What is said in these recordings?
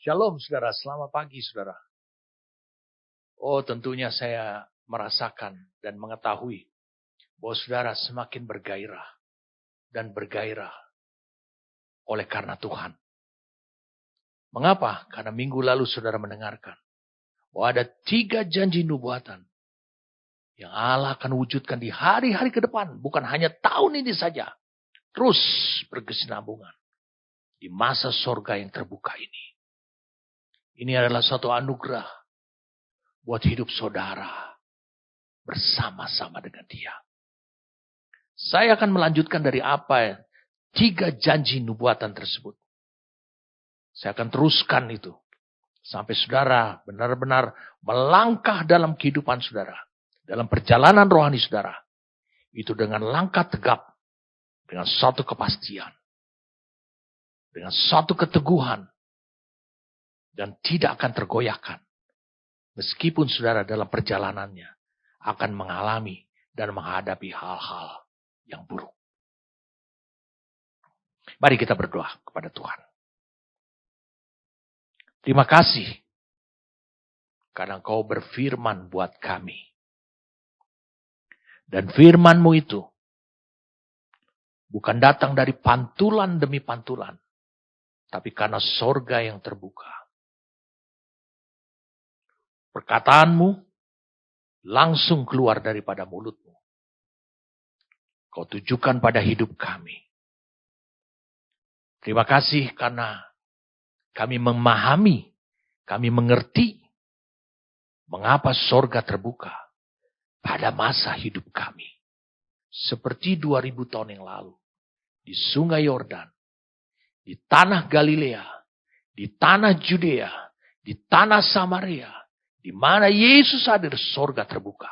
Shalom saudara, selamat pagi saudara. Oh tentunya saya merasakan dan mengetahui bahwa saudara semakin bergairah dan bergairah oleh karena Tuhan. Mengapa? Karena minggu lalu saudara mendengarkan bahwa ada 3 janji nubuatan yang Allah akan wujudkan di hari-hari ke depan. Bukan hanya tahun ini saja. Terus berkesinambungan di masa sorga yang terbuka ini. Ini adalah suatu anugerah buat hidup saudara bersama-sama dengan Dia. Saya akan melanjutkan dari apa 3 janji nubuatan tersebut. Saya akan teruskan itu sampai saudara benar-benar melangkah dalam kehidupan saudara, dalam perjalanan rohani saudara. Itu dengan langkah tegap, dengan suatu kepastian, dengan suatu keteguhan, dan tidak akan tergoyahkan. Meskipun saudara dalam perjalanannya akan mengalami dan menghadapi hal-hal yang buruk. Mari kita berdoa kepada Tuhan. Terima kasih karena Engkau berfirman buat kami. Dan firman-Mu itu bukan datang dari pantulan demi pantulan, tapi karena sorga yang terbuka. Perkataanmu langsung keluar daripada mulutmu. Kau tujukan pada hidup kami. Terima kasih karena kami memahami, kami mengerti mengapa sorga terbuka pada masa hidup kami. Seperti 2000 tahun yang lalu. Di sungai Yordan, di tanah Galilea, di tanah Judea, di tanah Samaria, di mana Yesus hadir, sorga terbuka.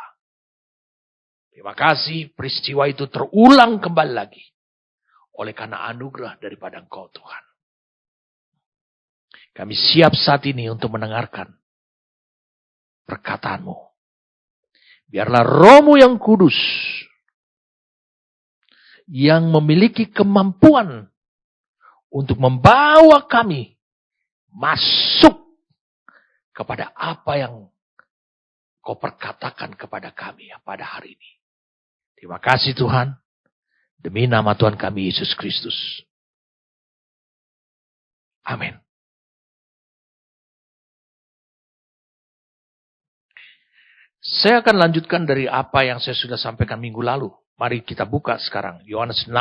Terima kasih peristiwa itu terulang kembali lagi. Oleh karena anugerah daripada Engkau Tuhan. Kami siap saat ini untuk mendengarkan perkataan-Mu. Biarlah Roh-Mu yang kudus, yang memiliki kemampuan untuk membawa kami masuk kepada apa yang Kau perkatakan kepada kami pada hari ini. Terima kasih Tuhan. Demi nama Tuhan kami Yesus Kristus. Amin. Saya akan lanjutkan dari apa yang saya sudah sampaikan minggu lalu. Mari kita buka sekarang. Yohanes 6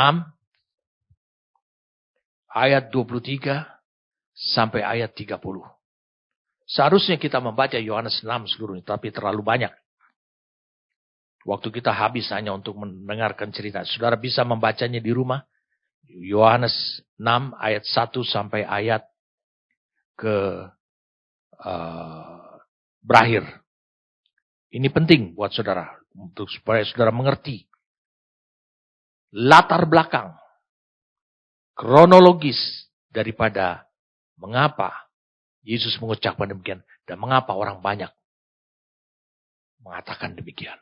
ayat 23 sampai ayat 30. Seharusnya kita membaca Yohanes 6 seluruhnya, tapi terlalu banyak. Waktu kita habis hanya untuk mendengarkan cerita. Saudara bisa membacanya di rumah. Yohanes 6 ayat 1 sampai ayat ke berakhir. Ini penting buat saudara, untuk supaya saudara mengerti latar belakang, kronologis daripada mengapa Yesus mengucapkan demikian dan mengapa orang banyak mengatakan demikian.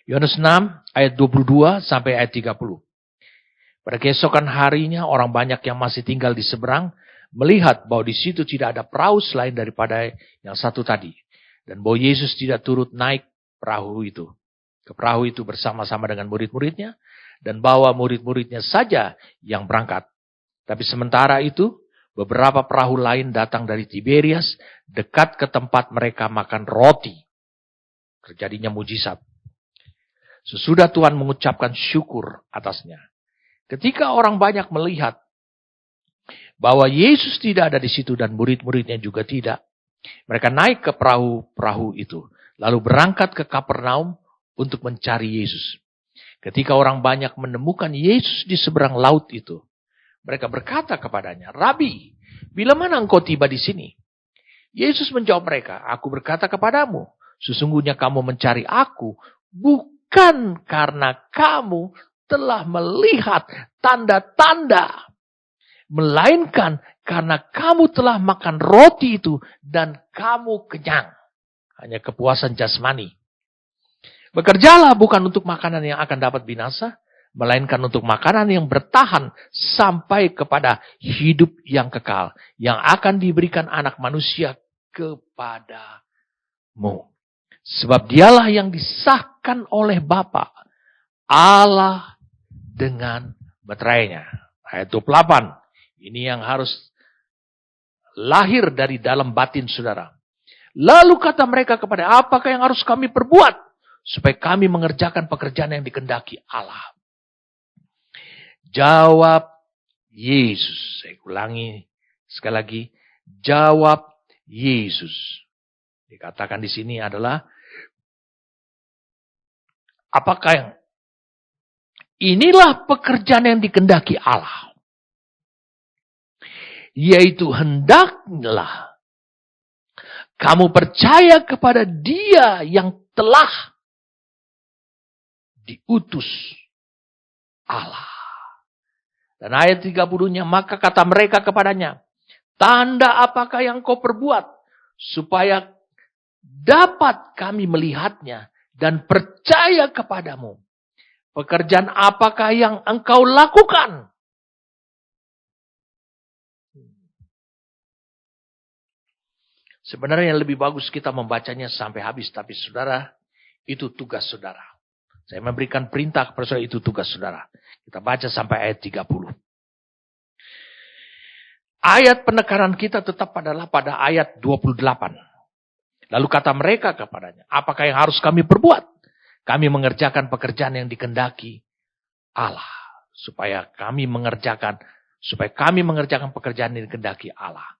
Yohanes 6 ayat 22 sampai ayat 30. Pada keesokan harinya orang banyak yang masih tinggal di seberang melihat bahwa di situ tidak ada perahu selain daripada yang satu tadi. Dan bahwa Yesus tidak turut naik ke perahu itu bersama-sama dengan murid-muridnya. Dan bahwa murid-muridnya saja yang berangkat. Tapi sementara itu, beberapa perahu lain datang dari Tiberias, dekat ke tempat mereka makan roti. Terjadinya mujizat. Sesudah Tuhan mengucapkan syukur atasnya. Ketika orang banyak melihat bahwa Yesus tidak ada di situ dan murid-muridnya juga tidak, mereka naik ke perahu itu, lalu berangkat ke Kapernaum untuk mencari Yesus. Ketika orang banyak menemukan Yesus di seberang laut itu, mereka berkata kepadanya, "Rabi, bila mana engkau tiba di sini?" Yesus menjawab mereka, "Aku berkata kepadamu, sesungguhnya kamu mencari aku, bukan karena kamu telah melihat tanda-tanda, melainkan karena kamu telah makan roti itu dan kamu kenyang." Hanya kepuasan jasmani. Bekerjalah bukan untuk makanan yang akan dapat binasa, melainkan untuk makanan yang bertahan sampai kepada hidup yang kekal, yang akan diberikan anak manusia kepadamu. Sebab dialah yang disahkan oleh Bapa, Allah dengan meterainya. Ayat 28. Ini yang harus lahir dari dalam batin saudara. Lalu kata mereka kepada, apakah yang harus kami perbuat supaya kami mengerjakan pekerjaan yang dikehendaki Allah? Jawab Yesus. Saya ulangi sekali lagi. Jawab Yesus. Dikatakan di sini adalah, apakah yang inilah pekerjaan yang dikehendaki Allah, yaitu hendaklah kamu percaya kepada Dia yang telah diutus Allah. Dan ayat 30-nya, maka kata mereka kepadanya, tanda apakah yang kau perbuat, supaya dapat kami melihatnya dan percaya kepadamu. Pekerjaan apakah yang engkau lakukan? Sebenarnya yang lebih bagus kita membacanya sampai habis, tapi saudara, itu tugas saudara. Saya memberikan perintah kepada saudara, itu tugas saudara. Kita baca sampai ayat 30. Ayat penekanan kita tetap adalah pada ayat 28. Lalu kata mereka kepadanya, apakah yang harus kami perbuat? Kami mengerjakan pekerjaan yang dikehendaki Allah. Supaya kami mengerjakan pekerjaan yang dikehendaki Allah.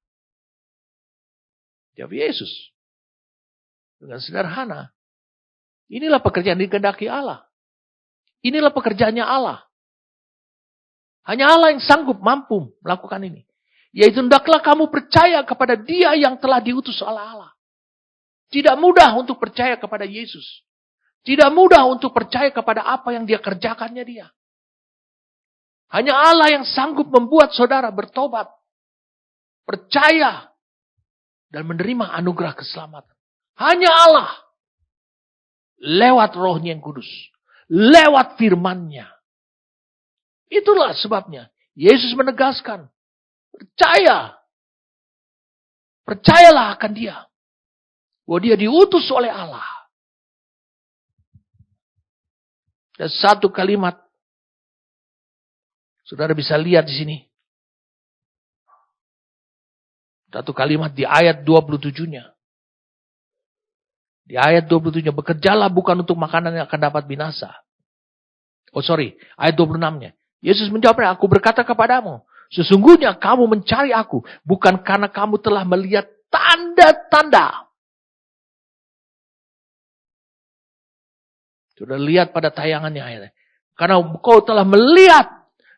Jawab Yesus. Dengan sederhana. Inilah pekerjaan yang dikehendaki Allah. Inilah pekerjaannya Allah. Hanya Allah yang sanggup mampu melakukan ini. Yaitu hendaklah kamu percaya kepada Dia yang telah diutus oleh Allah. Tidak mudah untuk percaya kepada Yesus. Tidak mudah untuk percaya kepada apa yang Dia kerjakannya Dia. Hanya Allah yang sanggup membuat saudara bertobat. Percaya. Dan menerima anugerah keselamatan. Hanya Allah. Lewat Roh-Nya yang kudus. Lewat firman-Nya. Itulah sebabnya Yesus menegaskan. Percaya. Percayalah akan Dia. Bahwa Dia diutus oleh Allah. Dan satu kalimat. Saudara bisa lihat di sini. Satu kalimat di ayat 27-nya. Di ayat 27-nya. Bekerjalah bukan untuk makanan yang akan dapat binasa. Ayat 26-nya. Yesus menjawab, aku berkata kepadamu, sesungguhnya kamu mencari aku, bukan karena kamu telah melihat tanda-tanda. Sudah lihat pada tayangannya ayatnya. Karena kau telah melihat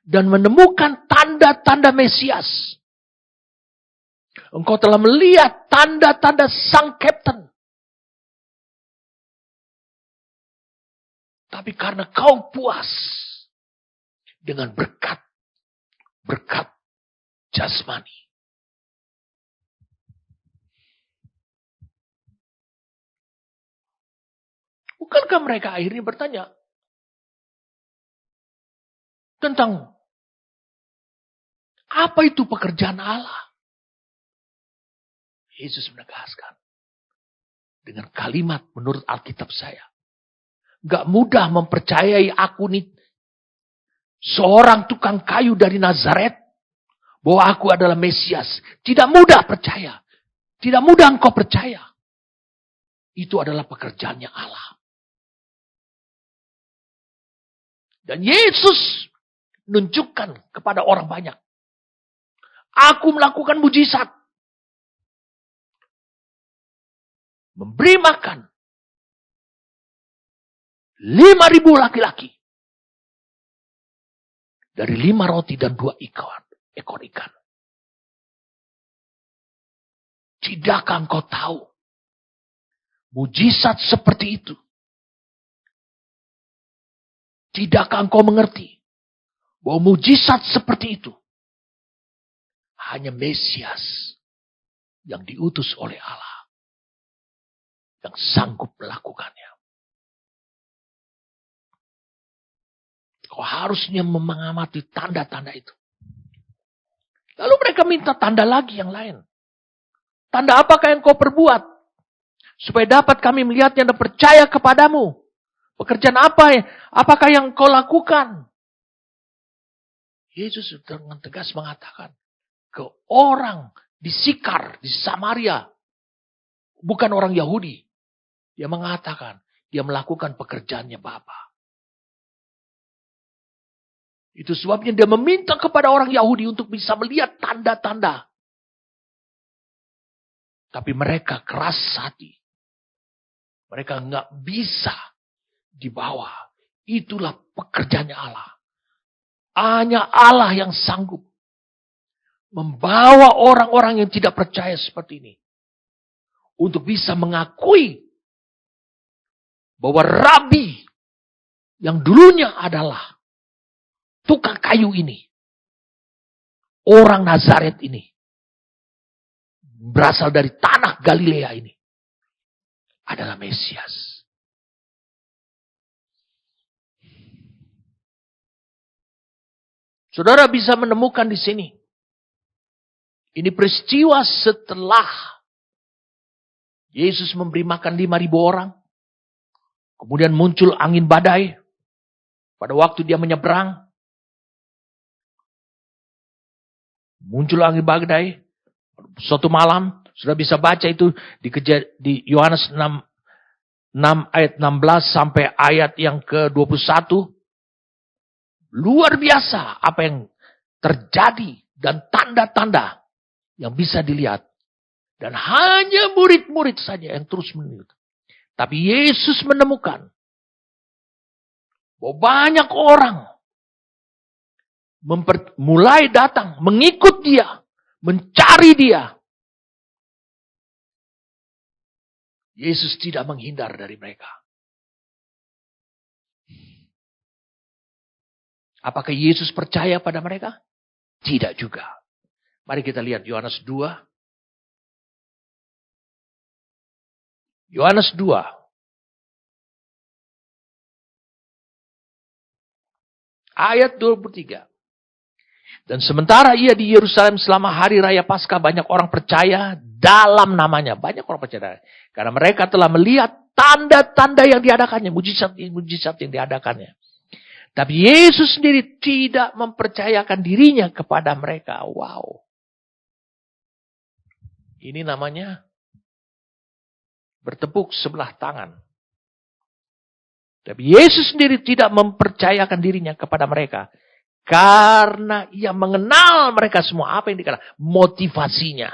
dan menemukan tanda-tanda Mesias. Engkau telah melihat tanda-tanda Sang Kapten. Tapi karena kau puas dengan berkat jasmani. Bukankah mereka akhirnya bertanya tentang apa itu pekerjaan Allah? Yesus menegaskan dengan kalimat menurut Alkitab saya. Gak mudah mempercayai aku nih seorang tukang kayu dari Nazaret bahwa aku adalah Mesias. Tidak mudah percaya. Tidak mudah engkau percaya. Itu adalah pekerjaannya Allah. Dan Yesus menunjukkan kepada orang banyak. Aku melakukan mujizat. Memberi makan 5.000 laki-laki. Dari 5 roti dan 2 ekor ikan. Tidakkah engkau tahu? Mujizat seperti itu. Tidakkah engkau mengerti? Bahwa mujizat seperti itu. Hanya Mesias. Yang diutus oleh Allah. Yang sanggup melakukannya. Kau harusnya mengamati tanda-tanda itu. Lalu mereka minta tanda lagi yang lain. Tanda apakah yang kau perbuat? Supaya dapat kami melihatnya dan percaya kepadamu. Pekerjaan apakah yang kau lakukan? Yesus dengan tegas mengatakan ke orang di Sikar, di Samaria. Bukan orang Yahudi. Dia mengatakan, dia melakukan pekerjaannya Bapa. Itu sebabnya dia meminta kepada orang Yahudi untuk bisa melihat tanda-tanda. Tapi mereka keras hati. Mereka nggak bisa dibawa. Itulah pekerjaannya Allah. Hanya Allah yang sanggup membawa orang-orang yang tidak percaya seperti ini. Untuk bisa mengakui bahwa Rabi yang dulunya adalah tukang kayu ini. Orang Nazaret ini. Berasal dari tanah Galilea ini. Adalah Mesias. Saudara bisa menemukan di sini. Ini peristiwa setelah Yesus memberi makan 5.000 orang. Kemudian muncul angin badai. Pada waktu dia menyeberang. Muncul angin badai. Suatu malam. Sudah bisa baca itu di Yohanes 6 ayat 16 sampai ayat yang ke-21. Luar biasa apa yang terjadi dan tanda-tanda yang bisa dilihat. Dan hanya murid-murid saja yang terus meniru. Tapi Yesus menemukan bahwa banyak orang mulai datang, mengikut dia, mencari dia. Yesus tidak menghindar dari mereka. Apakah Yesus percaya pada mereka? Tidak juga. Mari kita lihat Yohanes 2. Yohanes 2. Ayat 23. Dan sementara ia di Yerusalem selama hari raya Paskah, banyak orang percaya dalam namanya. Banyak orang percaya. Karena mereka telah melihat tanda-tanda yang diadakannya. Mujizat yang diadakannya. Tapi Yesus sendiri tidak mempercayakan dirinya kepada mereka. Wow. Ini namanya bertepuk sebelah tangan. Tapi Yesus sendiri tidak mempercayakan dirinya kepada mereka. Karena ia mengenal mereka semua. Apa yang dikatakan? Motivasinya.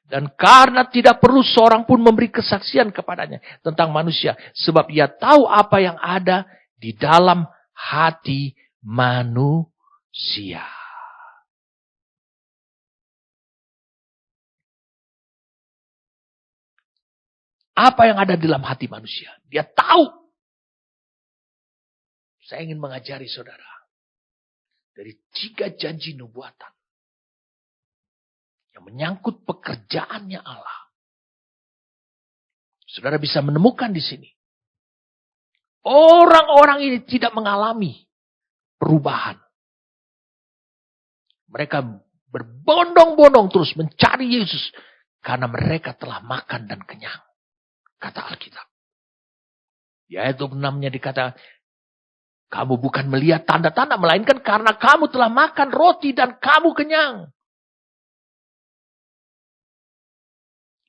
Dan karena tidak perlu seorang pun memberi kesaksian kepadanya tentang manusia. Sebab ia tahu apa yang ada di dalam hati manusia. Apa yang ada di dalam hati manusia? Dia tahu. Saya ingin mengajari saudara. Dari 3 janji nubuatan. Yang menyangkut pekerjaannya Allah. Saudara bisa menemukan di sini. Orang-orang ini tidak mengalami perubahan. Mereka berbondong-bondong terus mencari Yesus. Karena mereka telah makan dan kenyang. Kata Alkitab. Di ayat 26-nya dikatakan, kamu bukan melihat tanda-tanda, melainkan karena kamu telah makan roti dan kamu kenyang.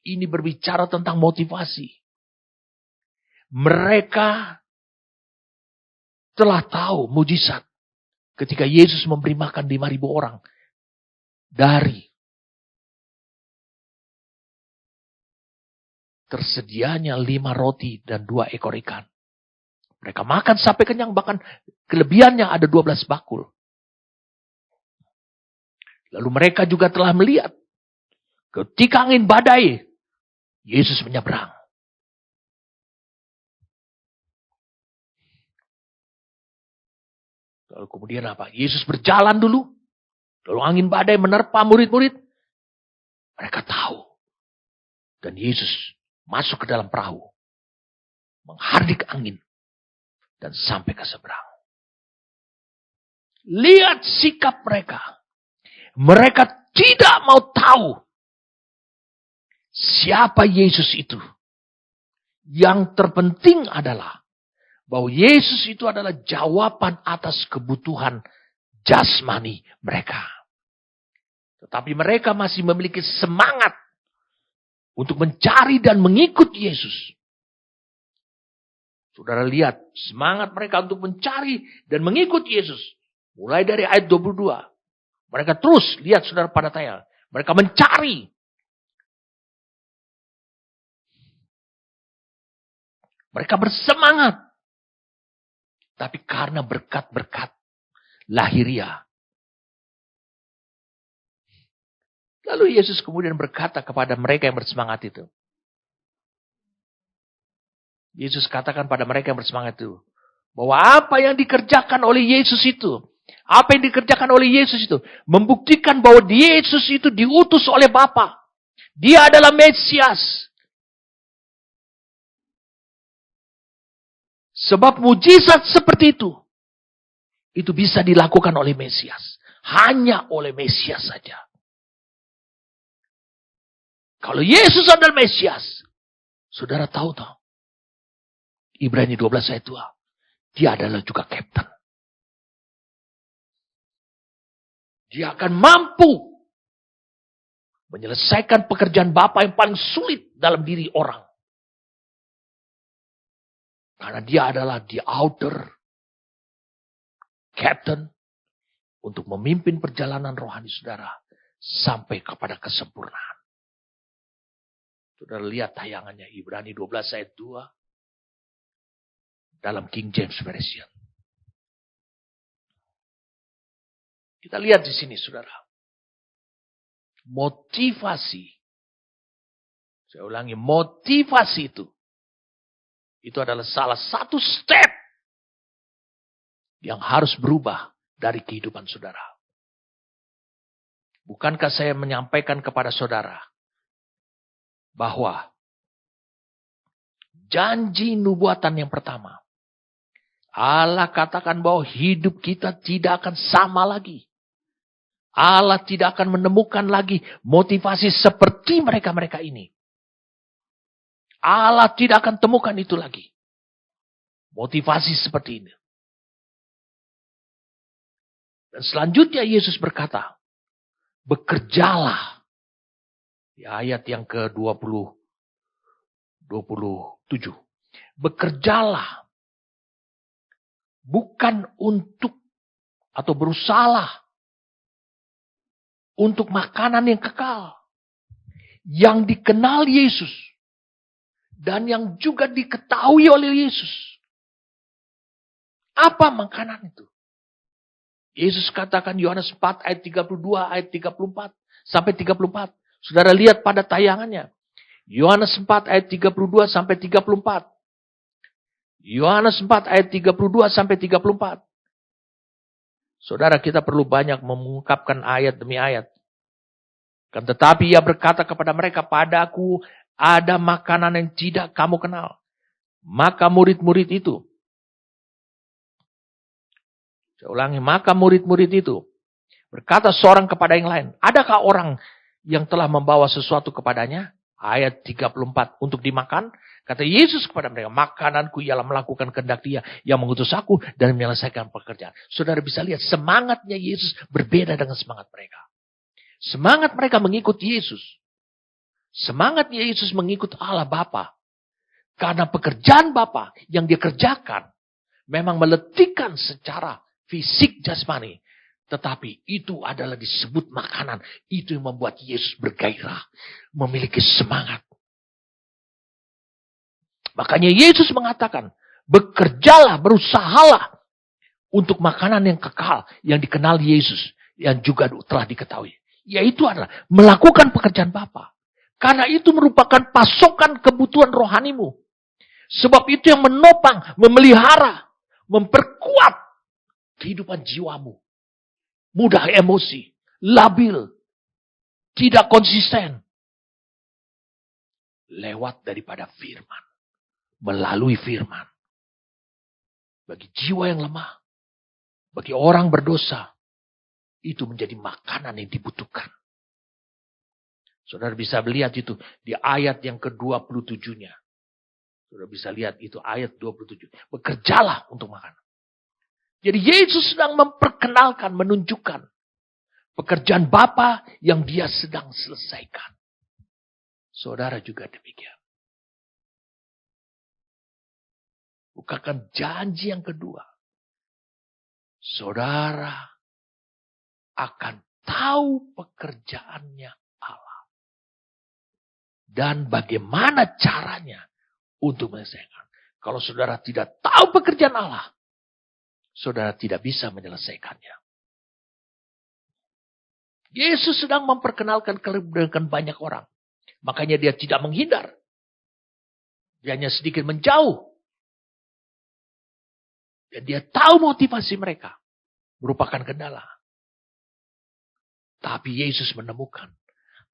Ini berbicara tentang motivasi. Mereka telah tahu mujizat ketika Yesus memberi makan 5.000 orang dari tersedianya 5 roti dan 2 ekor ikan. Mereka makan sampai kenyang, bahkan kelebihannya ada 12 bakul. Lalu mereka juga telah melihat ketika angin badai, Yesus menyeberang. Lalu kemudian apa? Yesus berjalan dulu. Lalu angin badai menerpa murid-murid. Mereka tahu. Dan Yesus masuk ke dalam perahu. Menghardik angin. Dan sampai ke seberang. Lihat sikap mereka. Mereka tidak mau tahu siapa Yesus itu. Yang terpenting adalah bahwa Yesus itu adalah jawaban atas kebutuhan jasmani mereka. Tetapi mereka masih memiliki semangat untuk mencari dan mengikut Yesus. Saudara lihat semangat mereka untuk mencari dan mengikut Yesus. Mulai dari ayat 22. Mereka terus lihat saudara pada tayangan. Mereka mencari. Mereka bersemangat. Tapi karena berkat-berkat lahiriah. Lalu Yesus kemudian berkata kepada mereka yang bersemangat itu. Yesus katakan pada mereka yang bersemangat itu. Bahwa apa yang dikerjakan oleh Yesus itu. Apa yang dikerjakan oleh Yesus itu. Membuktikan bahwa Yesus itu diutus oleh Bapa. Dia adalah Mesias. Sebab mujizat seperti itu. Itu bisa dilakukan oleh Mesias. Hanya oleh Mesias saja. Kalau Yesus adalah Mesias. Saudara tahu toh. Ibrani 12 ayat 2. Dia adalah juga kapten. Dia akan mampu menyelesaikan pekerjaan Bapa yang paling sulit dalam diri orang. Karena dia adalah the outer captain untuk memimpin perjalanan rohani saudara sampai kepada kesempurnaan. Saudara lihat tayangannya Ibrani 12 ayat 2 dalam King James Version. Kita lihat di sini saudara. Motivasi. Saya ulangi, motivasi itu. Itu adalah salah satu step yang harus berubah dari kehidupan saudara. Bukankah saya menyampaikan kepada saudara bahwa janji nubuatan yang pertama, Allah katakan bahwa hidup kita tidak akan sama lagi. Allah tidak akan menemukan lagi motivasi seperti mereka-mereka ini. Allah tidak akan temukan itu lagi. Motivasi seperti ini. Dan selanjutnya Yesus berkata, bekerjalah. Di ayat yang ke-27. Bekerjalah. Bukan untuk atau berusahalah untuk makanan yang kekal. Yang dikenal Yesus. Dan yang juga diketahui oleh Yesus. Apa makanan itu? Yesus katakan Yohanes 4 ayat 32 ayat 34 sampai 34. Saudara lihat pada tayangannya. Yohanes 4 ayat 32 sampai 34. Yohanes 4 ayat 32 sampai 34. Saudara, kita perlu banyak mengungkapkan ayat demi ayat. Kan tetapi ia berkata kepada mereka, padaku ada makanan yang tidak kamu kenal. Maka murid-murid itu. Saya ulangi, maka murid-murid itu. Berkata seorang kepada yang lain. Adakah orang yang telah membawa sesuatu kepadanya? Ayat 34. Untuk dimakan. Kata Yesus kepada mereka, makananku ialah melakukan kehendak Dia yang mengutus aku dan menyelesaikan pekerjaan. Saudara bisa lihat semangatnya Yesus berbeda dengan semangat mereka. Semangat mereka mengikut Yesus. Semangatnya Yesus mengikut Allah Bapa. Karena pekerjaan Bapa yang Dia kerjakan memang meletihkan secara fisik jasmani. Tetapi itu adalah disebut makanan. Itu yang membuat Yesus bergairah. Memiliki semangat. Makanya Yesus mengatakan, bekerjalah, berusahalah untuk makanan yang kekal, yang dikenal Yesus, yang juga telah diketahui. Yaitu adalah melakukan pekerjaan Bapa. Karena itu merupakan pasokan kebutuhan rohanimu. Sebab itu yang menopang, memelihara, memperkuat kehidupan jiwamu. Mudah emosi, labil, tidak konsisten. Lewat daripada firman. Melalui firman. Bagi jiwa yang lemah. Bagi orang berdosa, itu menjadi makanan yang dibutuhkan. Saudara bisa lihat itu di ayat yang ke-27-nya. Saudara bisa lihat itu ayat 27. Bekerjalah untuk makan. Jadi Yesus sedang memperkenalkan, menunjukkan pekerjaan Bapa yang dia sedang selesaikan. Saudara juga demikian. Bukankah janji yang kedua? Saudara akan tahu pekerjaannya Allah. Dan bagaimana caranya untuk menyelesaikan. Kalau saudara tidak tahu pekerjaan Allah, saudara tidak bisa menyelesaikannya. Yesus sedang memperkenalkan kebenaran banyak orang. Makanya dia tidak menghindar. Dia hanya sedikit menjauh. Dan dia tahu motivasi mereka. Merupakan kendala. Tapi Yesus menemukan.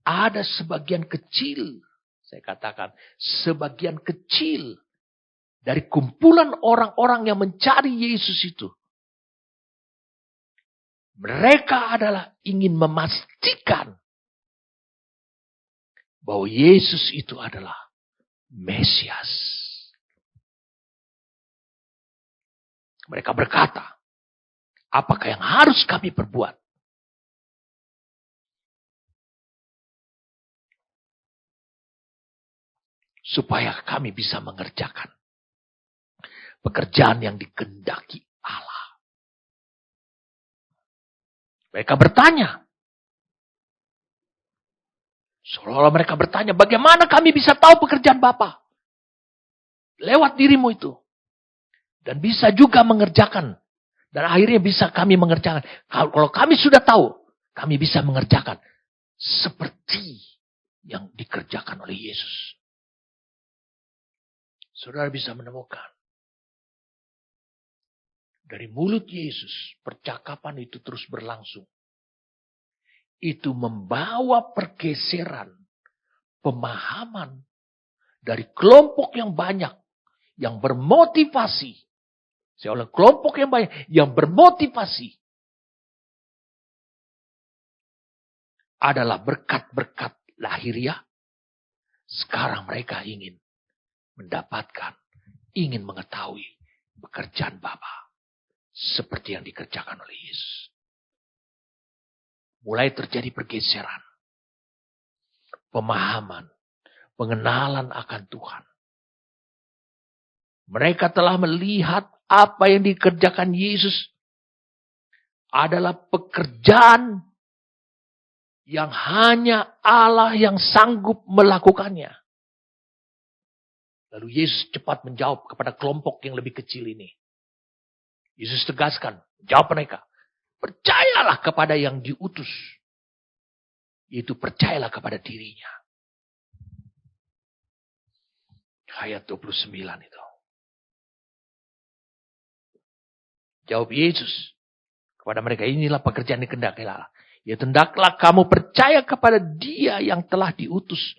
Ada sebagian kecil. Saya katakan. Sebagian kecil. Dari kumpulan orang-orang yang mencari Yesus itu. Mereka adalah ingin memastikan. Bahwa Yesus itu adalah Mesias. Mereka berkata, apakah yang harus kami perbuat? Supaya kami bisa mengerjakan pekerjaan yang dikehendaki Allah. Mereka bertanya. Seolah-olah mereka bertanya, bagaimana kami bisa tahu pekerjaan Bapa? Lewat dirimu itu. Dan bisa juga mengerjakan. Dan akhirnya bisa kami mengerjakan. Kalau kami sudah tahu, kami bisa mengerjakan. Seperti yang dikerjakan oleh Yesus. Saudara bisa menemukan. Dari mulut Yesus, percakapan itu terus berlangsung. Itu membawa pergeseran, pemahaman dari kelompok yang banyak, yang bermotivasi. Saya ulang, kelompok yang banyak, yang bermotivasi. Adalah berkat-berkat lahiriah. Sekarang mereka ingin mendapatkan, ingin mengetahui pekerjaan Bapa. Seperti yang dikerjakan oleh Yesus. Mulai terjadi pergeseran. Pemahaman. Pengenalan akan Tuhan. Mereka telah melihat apa yang dikerjakan Yesus adalah pekerjaan yang hanya Allah yang sanggup melakukannya. Lalu Yesus cepat menjawab kepada kelompok yang lebih kecil ini. Yesus tegaskan, jawab mereka. Percayalah kepada yang diutus. Yaitu percayalah kepada dirinya. Ayat 29 itu. Jawab Yesus kepada mereka, inilah pekerjaan yang dikehendaki Allah. Ya hendaklah kamu percaya kepada Dia yang telah diutus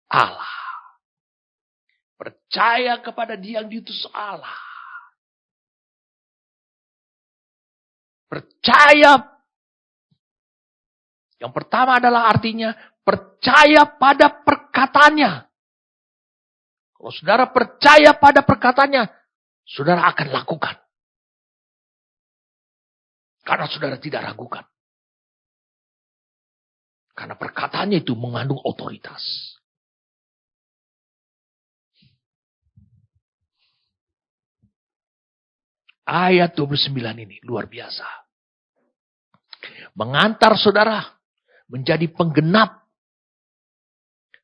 Allah. Percaya kepada Dia yang diutus Allah. Percaya. Yang pertama adalah artinya percaya pada perkataannya. Kalau saudara percaya pada perkataannya, saudara akan lakukan. Karena saudara tidak ragukan. Karena perkataannya itu mengandung otoritas. Ayat 29 ini luar biasa. Mengantar saudara menjadi penggenap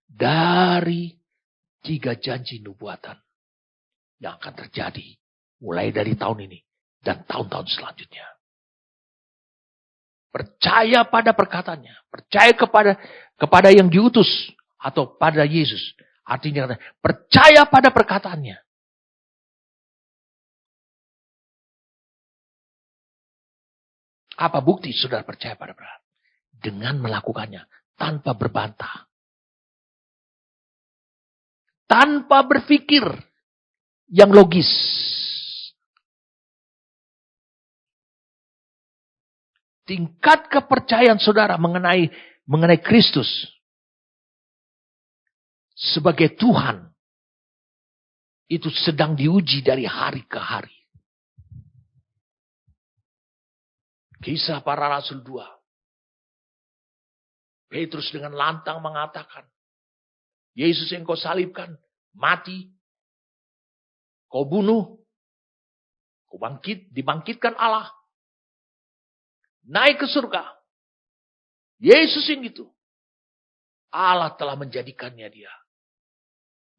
dari 3 janji nubuatan yang akan terjadi mulai dari tahun ini dan tahun-tahun selanjutnya. Percaya pada perkataannya. Percaya kepada yang diutus. Atau pada Yesus. Artinya percaya pada perkataannya. Apa bukti saudara percaya pada perkataan? Dengan melakukannya. Tanpa berbantah. Tanpa berpikir yang logis. tingkat kepercayaan saudara mengenai Kristus sebagai Tuhan itu sedang diuji dari hari ke hari. Kisah Para Rasul 2. Petrus dengan lantang mengatakan, Yesus yang kau salibkan, mati, kau bunuh, kau dibangkitkan Allah, naik ke surga. Yesus yang itu, Allah telah menjadikannya dia.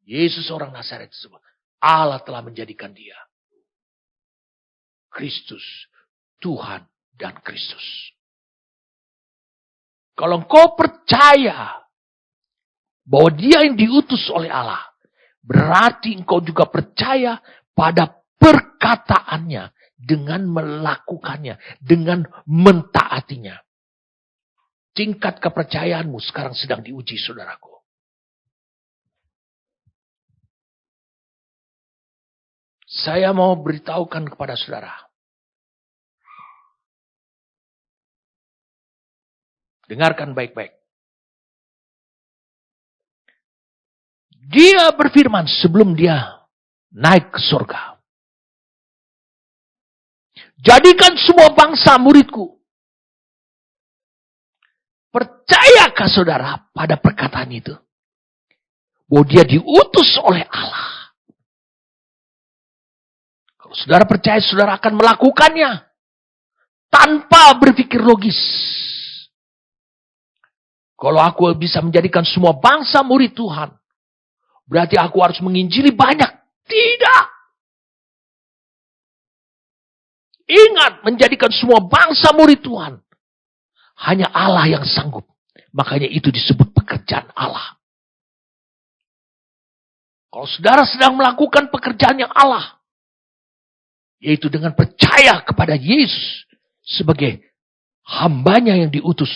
Yesus orang Nazaret tersebut, Allah telah menjadikan dia Kristus, Tuhan dan Kristus. Kalau engkau percaya bahwa dia yang diutus oleh Allah, berarti engkau juga percaya pada perkataannya dengan melakukannya, dengan mentaatinya. Tingkat kepercayaanmu sekarang sedang diuji, saudaraku. Saya mau beritahukan kepada saudara. Dengarkan baik-baik. Dia berfirman sebelum dia naik ke surga. Jadikan semua bangsa muridku. Percayakah saudara pada perkataan itu? Bahwa dia diutus oleh Allah. Kalau saudara percaya, saudara akan melakukannya. Tanpa berpikir logis. Kalau aku bisa menjadikan semua bangsa murid Tuhan, berarti aku harus menginjili banyak. Tidak. Ingat, menjadikan semua bangsa murid Tuhan. Hanya Allah yang sanggup. Makanya itu disebut pekerjaan Allah. Kalau saudara sedang melakukan pekerjaan yang Allah, yaitu dengan percaya kepada Yesus sebagai hambanya yang diutus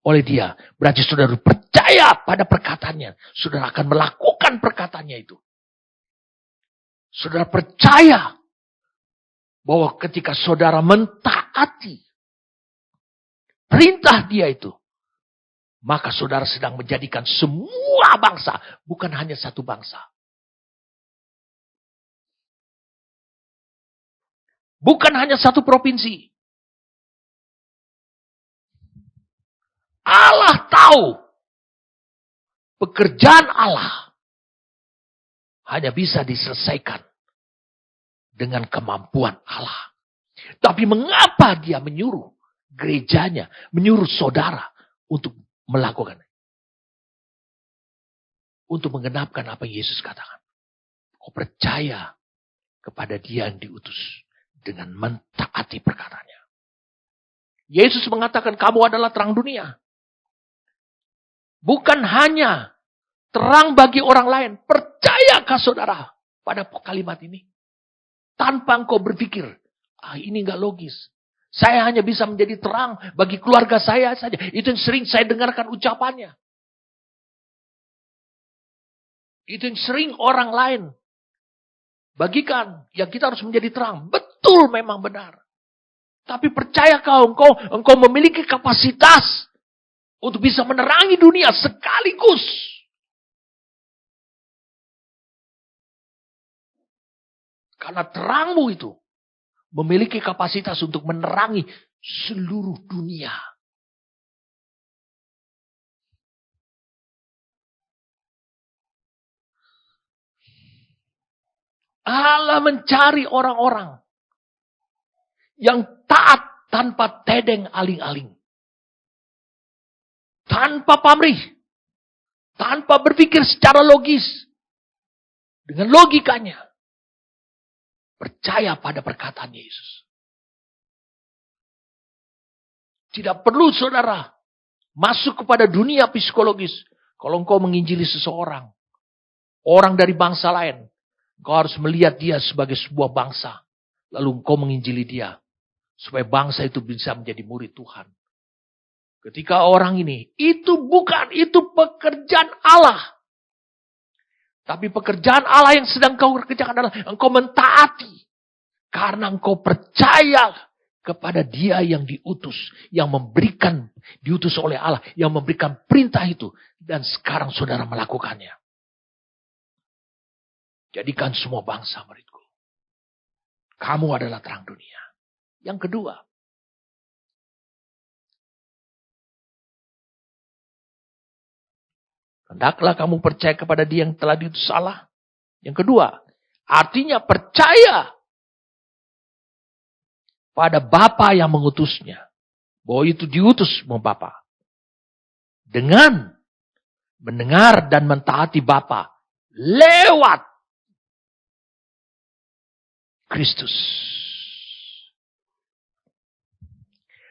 oleh dia, berarti saudara percaya pada perkataannya. Saudara akan melakukan perkataannya itu. Saudara percaya bahwa ketika saudara mentaati perintah dia itu, maka saudara sedang menjadikan semua bangsa, bukan hanya satu bangsa. Bukan hanya satu provinsi. Allah tahu pekerjaan Allah hanya bisa diselesaikan dengan kemampuan Allah. Tapi mengapa dia menyuruh gerejanya, menyuruh saudara untuk melakukannya? Untuk menggenapkan apa yang Yesus katakan. Kau percaya kepada dia yang diutus dengan mentaati perkataannya. Yesus mengatakan kamu adalah terang dunia. Bukan hanya terang bagi orang lain. Percayakah saudara pada kalimat ini? Tanpa engkau berpikir, ini gak logis. Saya hanya bisa menjadi terang bagi keluarga saya saja. Itu yang sering saya dengarkan ucapannya. Itu yang sering orang lain bagikan. Yang kita harus menjadi terang. Betul, memang benar. Tapi percayakah engkau memiliki kapasitas untuk bisa menerangi dunia sekaligus? Karena terangmu itu memiliki kapasitas untuk menerangi seluruh dunia. Allah mencari orang-orang yang taat tanpa tedeng aling-aling. Tanpa pamrih. Tanpa berpikir secara logis. Dengan logikanya. Percaya pada perkataan Yesus. Tidak perlu saudara masuk kepada dunia psikologis. Kalau engkau menginjili seseorang. Orang dari bangsa lain. Engkau harus melihat dia sebagai sebuah bangsa. Lalu engkau menginjili dia. Supaya bangsa itu bisa menjadi murid Tuhan. Ketika orang ini, itu pekerjaan Allah. Tapi pekerjaan Allah yang sedang kau kerjakan adalah engkau mentaati. Karena engkau percaya kepada dia yang diutus, diutus oleh Allah, yang memberikan perintah itu. Dan sekarang saudara melakukannya. Jadikan semua bangsa muridku. Kamu adalah terang dunia. Yang kedua, hendaklah kamu percaya kepada dia yang telah diutus Allah. Yang kedua, artinya percaya pada Bapa yang mengutusnya. Bahwa itu diutus sama Bapa. Dengan mendengar dan mentaati Bapa lewat Kristus.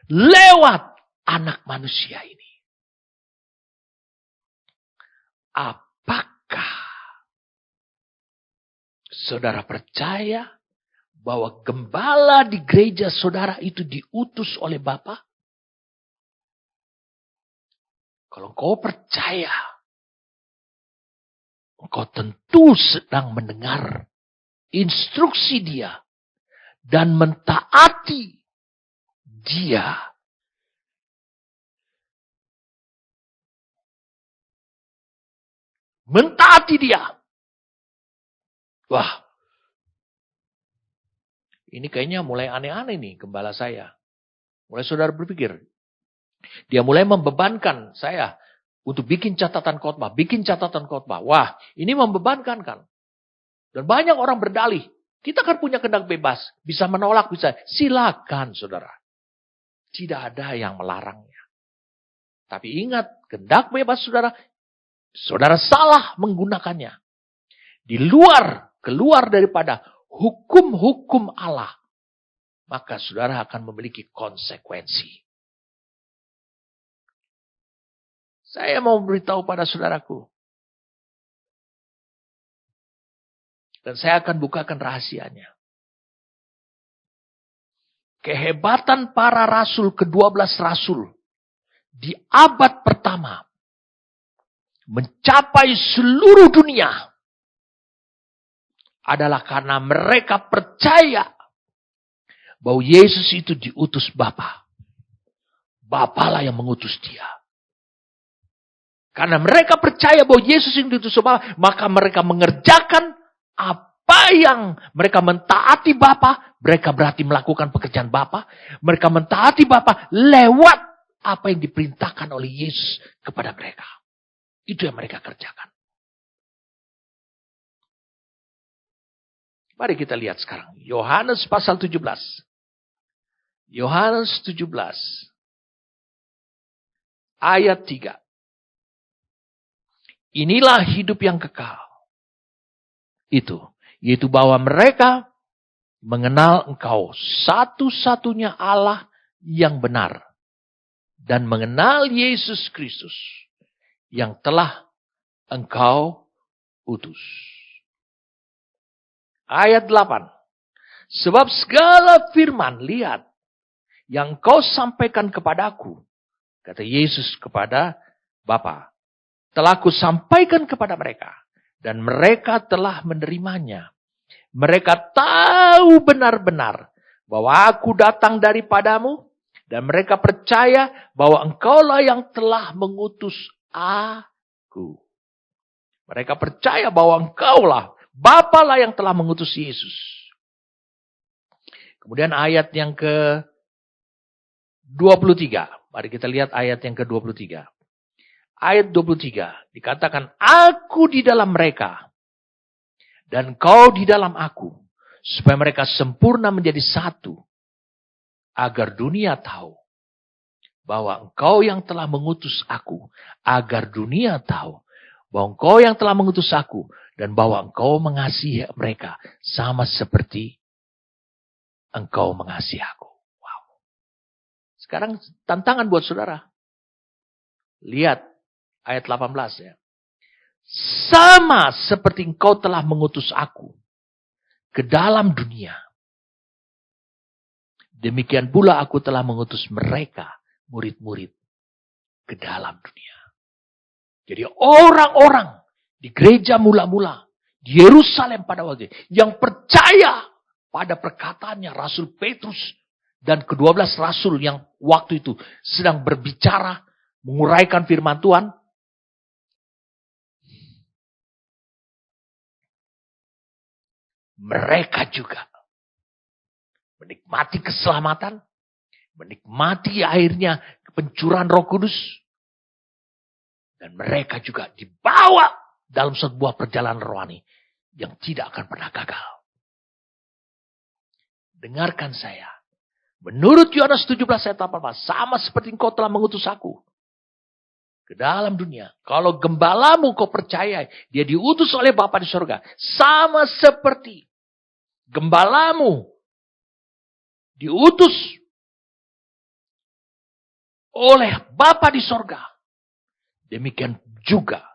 Lewat anak manusia ini. Apakah saudara percaya bahwa gembala di gereja saudara itu diutus oleh Bapa? Kalau engkau percaya, engkau tentu sedang mendengar instruksi dia dan mentaati dia. Mentaati dia. Wah, ini kayaknya mulai aneh-aneh nih gembala saya. Mulai saudara berpikir, dia mulai membebankan saya untuk bikin catatan khotbah. Wah, ini membebankan kan. Dan banyak orang berdalih. Kita kan punya kehendak bebas. Bisa menolak, bisa. Silakan saudara. Tidak ada yang melarangnya. Tapi ingat, kehendak bebas saudara. Saudara salah menggunakannya. Keluar daripada hukum-hukum Allah. Maka saudara akan memiliki konsekuensi. Saya mau beritahu pada saudaraku. Dan saya akan bukakan rahasianya. Kehebatan para rasul, ke-12 rasul. Di abad pertama. Mencapai seluruh dunia. Adalah karena mereka percaya. Bahwa Yesus itu diutus Bapa. Bapalah yang mengutus dia. Karena mereka percaya bahwa Yesus yang diutus Bapa. Maka mereka mengerjakan apa yang mereka mentaati Bapa, mereka berarti melakukan pekerjaan Bapa. Mereka mentaati Bapa lewat apa yang diperintahkan oleh Yesus kepada mereka. Itu yang mereka kerjakan. Mari kita lihat sekarang. Yohanes pasal 17. Yohanes 17. Ayat 3. Inilah hidup yang kekal. Itu, yaitu bahwa mereka mengenal Engkau satu-satunya Allah yang benar dan mengenal Yesus Kristus yang telah Engkau utus. Ayat 8. Sebab segala firman, lihat, yang Kau sampaikan kepadaku, kata Yesus kepada Bapa, telah Kusampaikan kepada mereka. Dan mereka telah menerimanya. Mereka tahu benar-benar bahwa aku datang daripadamu. Dan mereka percaya bahwa Engkaulah yang telah mengutus aku. Mereka percaya bahwa Engkaulah, Bapalah yang telah mengutus Yesus. Kemudian ayat yang ke-23. Mari kita lihat ayat yang ke-23. Ayat 23 dikatakan, aku di dalam mereka dan kau di dalam aku, supaya mereka sempurna menjadi satu, agar dunia tahu bahwa Engkau yang telah mengutus aku, agar dunia tahu bahwa Engkau yang telah mengutus aku, dan bahwa Engkau mengasihi mereka sama seperti Engkau mengasihi aku. Wow. Sekarang tantangan buat saudara. Lihat. Ayat 18 ya. Sama seperti Engkau telah mengutus aku ke dalam dunia. Demikian pula aku telah mengutus mereka, murid-murid, ke dalam dunia. Jadi orang-orang di gereja mula-mula, di Yerusalem pada waktu itu, yang percaya pada perkataannya Rasul Petrus dan ke-12 rasul yang waktu itu sedang berbicara, menguraikan firman Tuhan, mereka juga menikmati keselamatan, menikmati akhirnya pencurahan Roh Kudus, dan mereka juga dibawa dalam sebuah perjalanan rohani yang tidak akan pernah gagal. Dengarkan saya. Menurut Yohanes 17 ayat 18, sama seperti engkau telah mengutus aku ke dalam dunia. Kalau gembalamu kau percaya, dia diutus oleh Bapa di surga. Sama seperti gembalamu diutus oleh Bapa di surga. Demikian juga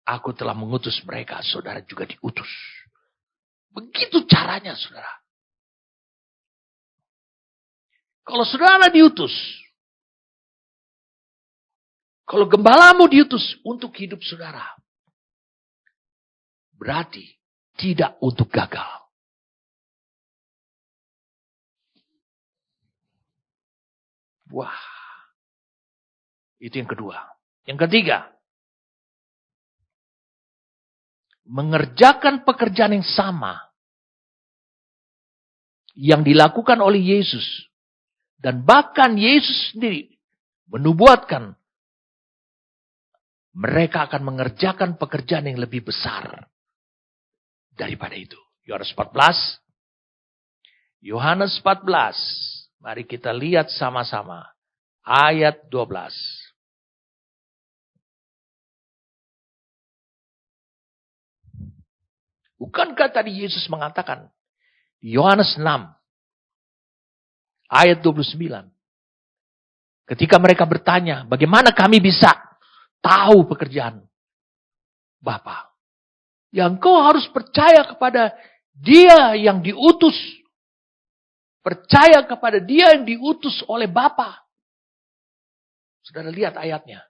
aku telah mengutus mereka, saudara juga diutus. Begitu caranya, saudara. Kalau saudara diutus, kalau gembalamu diutus untuk hidup saudara, berarti tidak untuk gagal. Wah, itu yang kedua. Yang ketiga, mengerjakan pekerjaan yang sama yang dilakukan oleh Yesus. Dan bahkan Yesus sendiri menubuatkan mereka akan mengerjakan pekerjaan yang lebih besar daripada itu. Yohanes 14. Yohanes 14. Mari kita lihat sama-sama. Ayat 12. Bukankah tadi Yesus mengatakan di Yohanes 6 ayat 29. Ketika mereka bertanya, bagaimana kami bisa tahu pekerjaan Bapa? Ya engkau harus percaya kepada Dia yang diutus. Percaya kepada Dia yang diutus oleh Bapa. Saudara lihat ayatnya.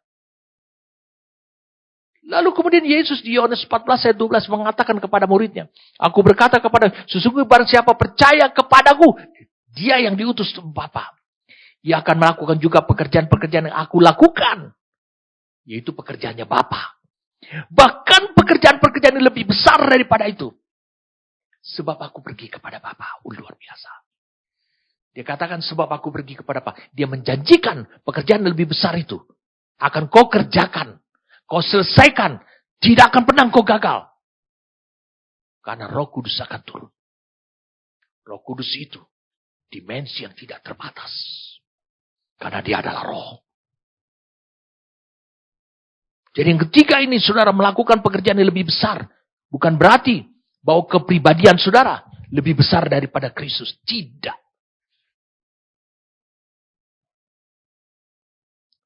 Lalu kemudian Yesus di Yohanes 14 ayat 12 mengatakan kepada muridnya, aku berkata kepada sesungguhnya barang siapa percaya kepadaku, dia yang diutus Bapa. Ia akan melakukan juga pekerjaan-pekerjaan yang aku lakukan. Yaitu pekerjaannya Bapa. Bahkan pekerjaan-pekerjaan yang lebih besar daripada itu. Sebab aku pergi kepada Bapa. Luar biasa. Dia katakan sebab aku pergi kepada Bapa. Dia menjanjikan pekerjaan yang lebih besar itu. Akan kau kerjakan. Kau selesaikan. Tidak akan pernah kau gagal. Karena Roh Kudus akan turun. Roh Kudus itu dimensi yang tidak terbatas. Karena dia adalah roh. Jadi yang ketiga ini saudara melakukan pekerjaan yang lebih besar. Bukan berarti bahwa kepribadian saudara lebih besar daripada Kristus. Tidak.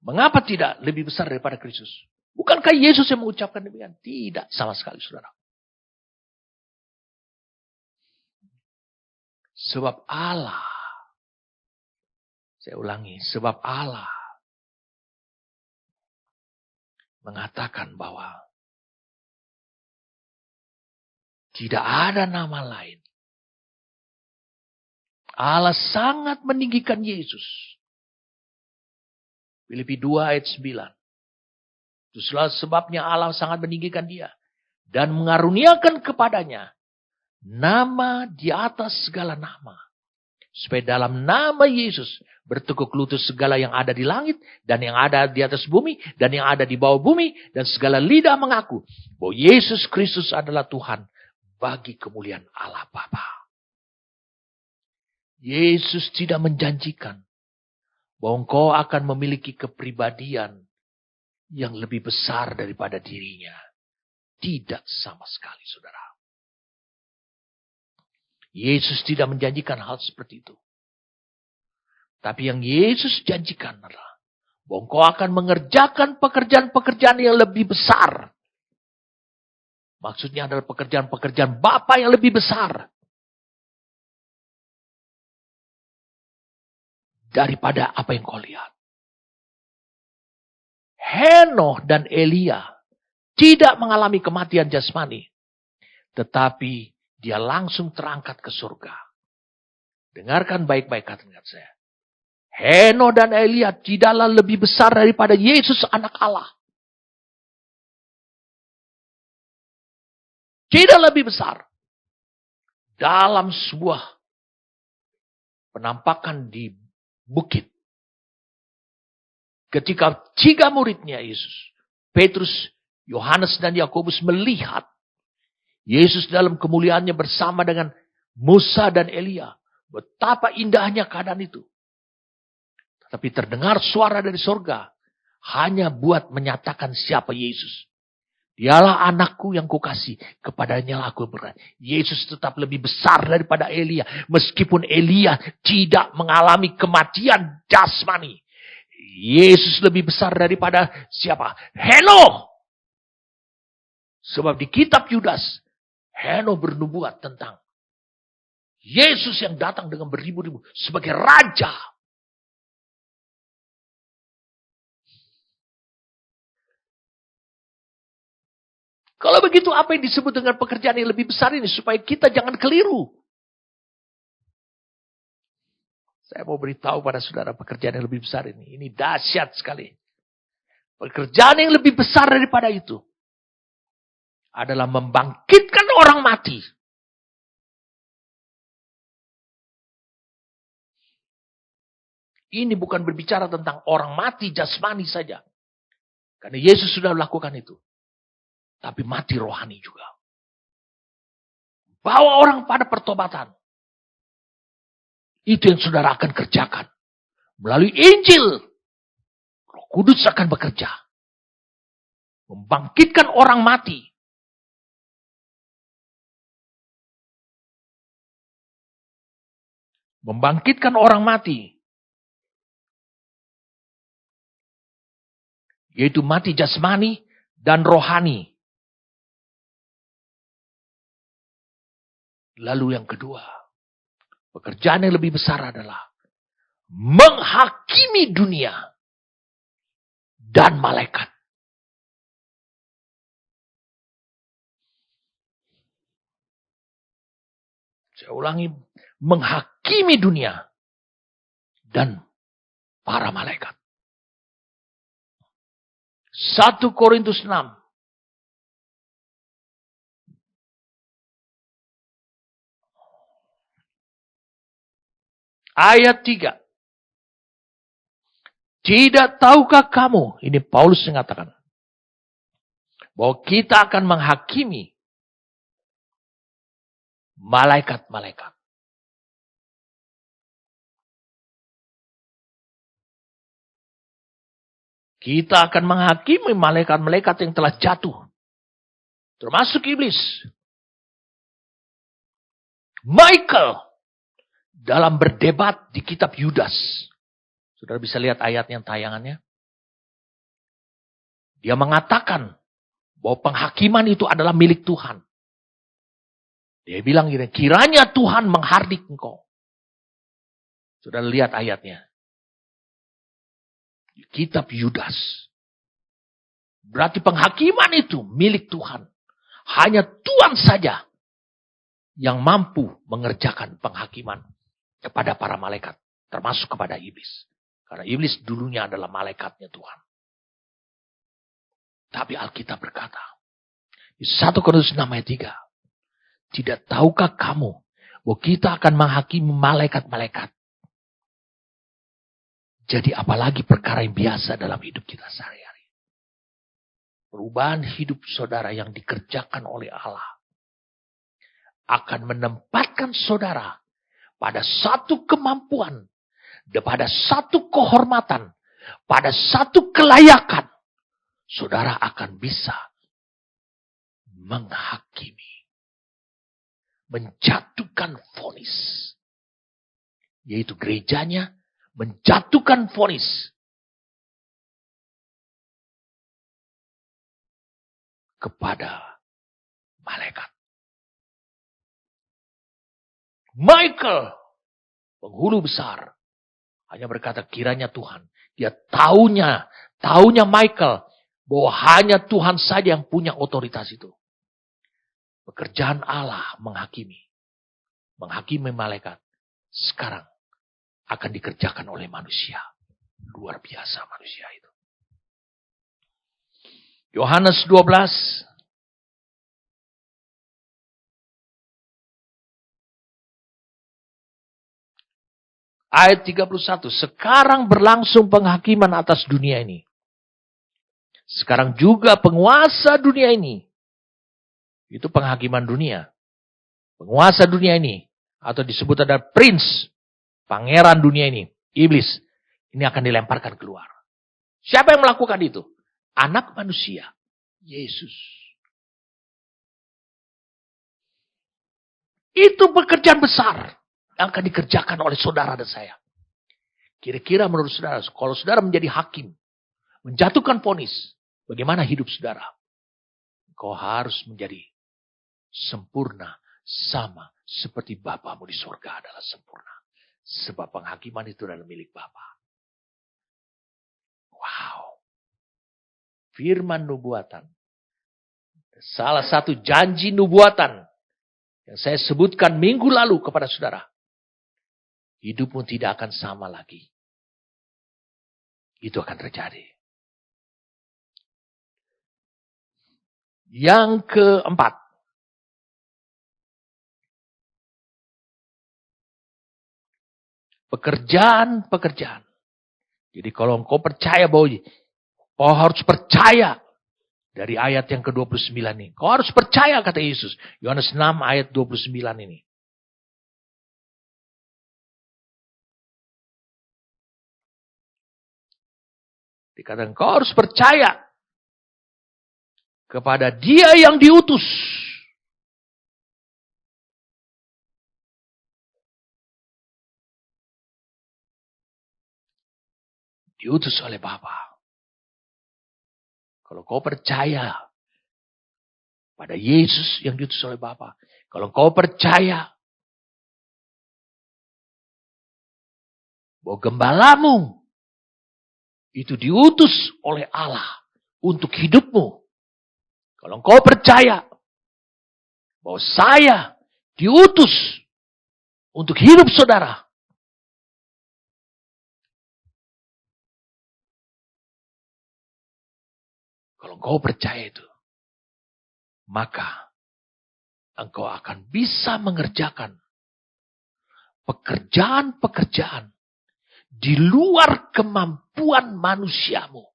Mengapa tidak lebih besar daripada Kristus? Bukankah Yesus yang mengucapkan demikian? Tidak sama sekali saudara. Sebab Allah, saya ulangi, sebab Allah mengatakan bahwa tidak ada nama lain. Allah sangat meninggikan Yesus. Filipi 2 ayat 9. Itulah sebabnya Allah sangat meninggikan dia. Dan mengaruniakan kepadanya nama di atas segala nama. Supaya dalam nama Yesus bertekuk lutut segala yang ada di langit dan yang ada di atas bumi dan yang ada di bawah bumi dan segala lidah mengaku bahwa Yesus Kristus adalah Tuhan bagi kemuliaan Allah Bapa. Yesus tidak menjanjikan bahwa engkau akan memiliki kepribadian yang lebih besar daripada dirinya. Tidak sama sekali, saudara. Yesus tidak menjanjikan hal seperti itu. Tapi yang Yesus janjikan adalah bahwa engkau akan mengerjakan pekerjaan-pekerjaan yang lebih besar. Maksudnya adalah pekerjaan-pekerjaan Bapa yang lebih besar. Daripada apa yang kau lihat. Henokh dan Elia tidak mengalami kematian jasmani. Tetapi dia langsung terangkat ke surga. Dengarkan baik-baik kata-kata saya. Henokh dan Elia tidaklah lebih besar daripada Yesus anak Allah. Tidak lebih besar. Dalam sebuah penampakan di bukit. Ketika 3 muridnya Yesus, Petrus, Yohanes, dan Yakobus melihat Yesus dalam kemuliaannya bersama dengan Musa dan Elia. Betapa indahnya keadaan itu. Tapi terdengar suara dari sorga. Hanya buat menyatakan siapa Yesus. Dialah anakku yang kukasih. Kepadanya aku berkata. Yesus tetap lebih besar daripada Elia. Meskipun Elia tidak mengalami kematian jasmani. Yesus lebih besar daripada siapa? Henokh. Sebab di kitab Yudas. Henokh bernubuat tentang Yesus yang datang dengan beribu-ribu. Sebagai raja. Kalau begitu apa yang disebut dengan pekerjaan yang lebih besar ini? Supaya kita jangan keliru. Saya mau beritahu pada saudara pekerjaan yang lebih besar ini. Ini dahsyat sekali. Pekerjaan yang lebih besar daripada itu. Adalah membangkitkan orang mati. Ini bukan berbicara tentang orang mati jasmani saja. Karena Yesus sudah melakukan itu. Tapi mati rohani juga. Bawa orang pada pertobatan. Itu yang saudara akan kerjakan. Melalui Injil. Roh Kudus akan bekerja. Membangkitkan orang mati. Membangkitkan orang mati. Yaitu mati jasmani dan rohani. Lalu yang kedua, pekerjaan yang lebih besar adalah menghakimi dunia dan malaikat. Saya ulangi, menghakimi dunia dan para malaikat. 1 Korintus 6. Ayat 3. Tidak tahukah kamu, ini Paulus mengatakan, bahwa kita akan menghakimi malaikat-malaikat. Kita akan menghakimi malaikat-malaikat yang telah jatuh. Termasuk iblis. Michael. Dalam berdebat di kitab Yudas. Saudara bisa lihat ayat yang tayangannya. Dia mengatakan bahwa penghakiman itu adalah milik Tuhan. Dia bilang gini, kiranya Tuhan menghardik engkau. Saudara lihat ayatnya. Di kitab Yudas. Berarti penghakiman itu milik Tuhan. Hanya Tuhan saja yang mampu mengerjakan penghakiman kepada para malaikat, termasuk kepada iblis. Karena iblis dulunya adalah malaikatnya Tuhan. Tapi Alkitab berkata, di 1 Korintus 6 ayat 3, tidak tahukah kamu bahwa kita akan menghakimi malaikat-malaikat? Jadi apalagi perkara yang biasa dalam hidup kita sehari-hari. Perubahan hidup saudara yang dikerjakan oleh Allah akan menempatkan saudara pada satu kemampuan, pada satu kehormatan, pada satu kelayakan, saudara akan bisa menghakimi, menjatuhkan vonis. Yaitu gerejanya menjatuhkan vonis kepada malaikat. Michael, penghulu besar, hanya berkata kiranya Tuhan. Dia taunya Michael bahwa hanya Tuhan saja yang punya otoritas itu. Pekerjaan Allah menghakimi malaikat. sekarang akan dikerjakan oleh manusia. Luar biasa manusia itu. Yohanes 12. Ayat 31. Sekarang berlangsung penghakiman atas dunia ini. Sekarang juga penguasa dunia ini. Itu penghakiman dunia. Penguasa dunia ini. Atau disebut ada prince. Pangeran dunia ini. Iblis. Ini akan dilemparkan keluar. Siapa yang melakukan itu? Anak manusia. Yesus. Itu pekerjaan besar. Yang akan dikerjakan oleh saudara dan saya. Kira-kira menurut saudara. Kalau saudara menjadi hakim. Menjatuhkan vonis. Bagaimana hidup saudara? Kau harus menjadi sempurna. Sama seperti Bapamu di surga adalah sempurna. Sebab penghakiman itu adalah milik Bapa. Wow. Firman nubuatan. Salah satu janji nubuatan. Yang saya sebutkan minggu lalu kepada saudara. Hidupmu tidak akan sama lagi. Itu akan terjadi. Yang keempat. Pekerjaan-pekerjaan. Jadi kalau engkau percaya bahwa kau harus percaya dari ayat yang ke-29 ini. Kau harus percaya kata Yesus. Yohanes 6 ayat 29 ini. Dikatakan kau harus percaya kepada Dia yang diutus. Diutus oleh Bapa. Kalau kau percaya pada Yesus yang diutus oleh Bapa. Kalau kau percaya bahwa gembalamu itu diutus oleh Allah untuk hidupmu. Kalau kau percaya bahwa saya diutus untuk hidup saudara. Kalau engkau percaya itu, maka engkau akan bisa mengerjakan pekerjaan-pekerjaan di luar kemampuan manusiamu.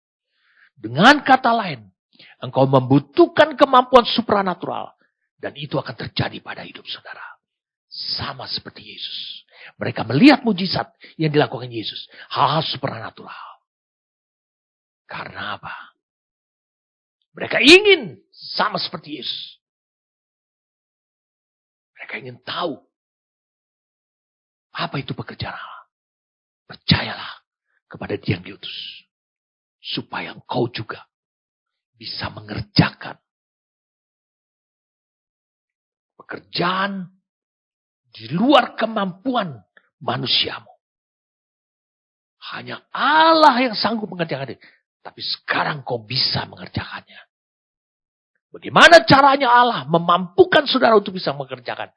Dengan kata lain, engkau membutuhkan kemampuan supranatural. Dan itu akan terjadi pada hidup saudara. Sama seperti Yesus. Mereka melihat mujizat yang dilakukan Yesus. Hal-hal supranatural. Karena apa? Mereka ingin sama seperti Yesus. Mereka ingin tahu apa itu pekerjaan Allah. Percayalah kepada Dia yang diutus. Supaya engkau juga bisa mengerjakan pekerjaan di luar kemampuan manusiamu. Hanya Allah yang sanggup mengerjakan itu. Tapi sekarang kau bisa mengerjakannya. Bagaimana caranya Allah memampukan saudara untuk bisa mengerjakan?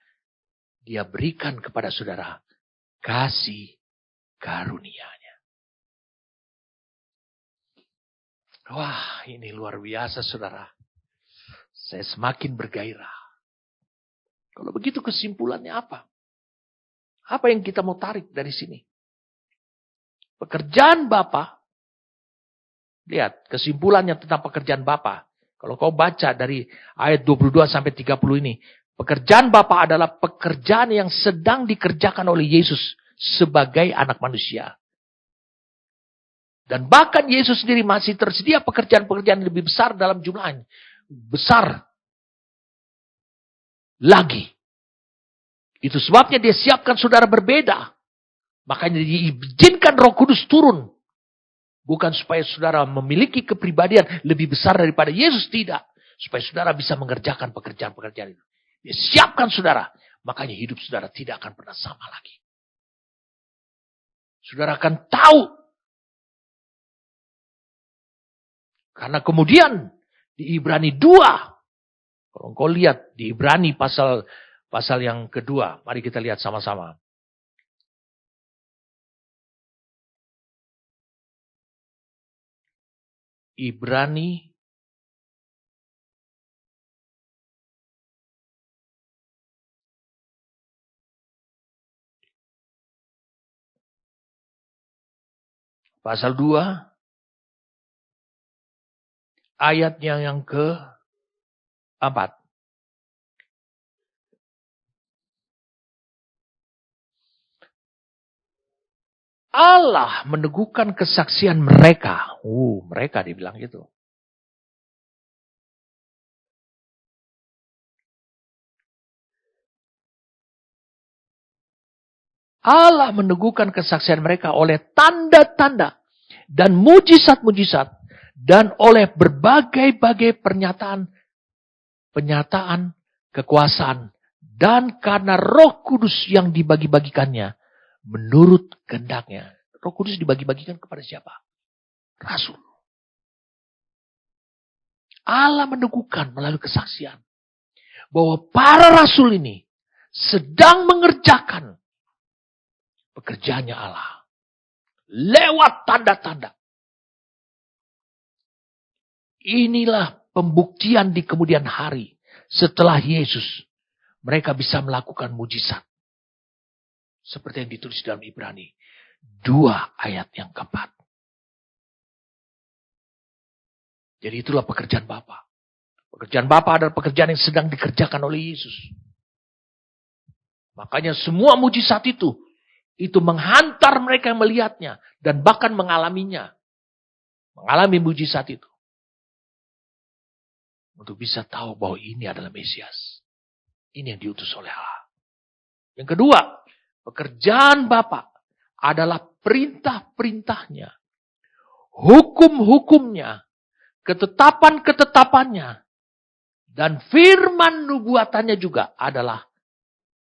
Dia berikan kepada saudara kasih karunia-Nya. Wah, ini luar biasa saudara. Saya semakin bergairah. Kalau begitu kesimpulannya apa? Apa yang kita mau tarik dari sini? Pekerjaan Bapa. Lihat kesimpulannya tentang pekerjaan Bapa. Kalau kau baca dari ayat 22 sampai 30 ini. Pekerjaan Bapa adalah pekerjaan yang sedang dikerjakan oleh Yesus sebagai anak manusia. Dan bahkan Yesus sendiri masih tersedia pekerjaan-pekerjaan lebih besar dalam jumlah besar lagi. Itu sebabnya Dia siapkan saudara berbeda. Makanya diizinkan Roh Kudus turun. Bukan supaya saudara memiliki kepribadian lebih besar daripada Yesus, tidak. Supaya saudara bisa mengerjakan pekerjaan-pekerjaan itu. Dia siapkan saudara. Makanya hidup saudara tidak akan pernah sama lagi. Saudara akan tahu. Karena kemudian di Ibrani 2. Kalau engkau lihat di Ibrani pasal yang kedua. Mari kita lihat sama-sama. Ibrani pasal 2 ayatnya yang ke-4. Allah meneguhkan kesaksian mereka. Mereka dibilang gitu. Allah meneguhkan kesaksian mereka oleh tanda-tanda dan mujizat-mujizat dan oleh berbagai-bagai pernyataan kekuasaan dan karena Roh Kudus yang dibagi-bagikannya menurut kehendaknya. Roh Kudus dibagi-bagikan kepada siapa? Rasul. Allah meneguhkan melalui kesaksian bahwa para rasul ini sedang mengerjakan pekerjaannya Allah lewat tanda-tanda. Inilah pembuktian di kemudian hari setelah Yesus. Mereka bisa melakukan mujizat. Seperti yang ditulis dalam Ibrani 2 ayat yang keempat. Jadi itulah pekerjaan Bapa. Pekerjaan Bapa adalah pekerjaan yang sedang dikerjakan oleh Yesus. Makanya semua mujizat itu menghantar mereka yang melihatnya dan bahkan mengalaminya. Mengalami mujizat itu. Untuk bisa tahu bahwa ini adalah Mesias. Ini yang diutus oleh Allah. Yang kedua, pekerjaan Bapa adalah perintah-perintahnya, hukum-hukumnya, ketetapan-ketetapannya, dan firman nubuatannya juga adalah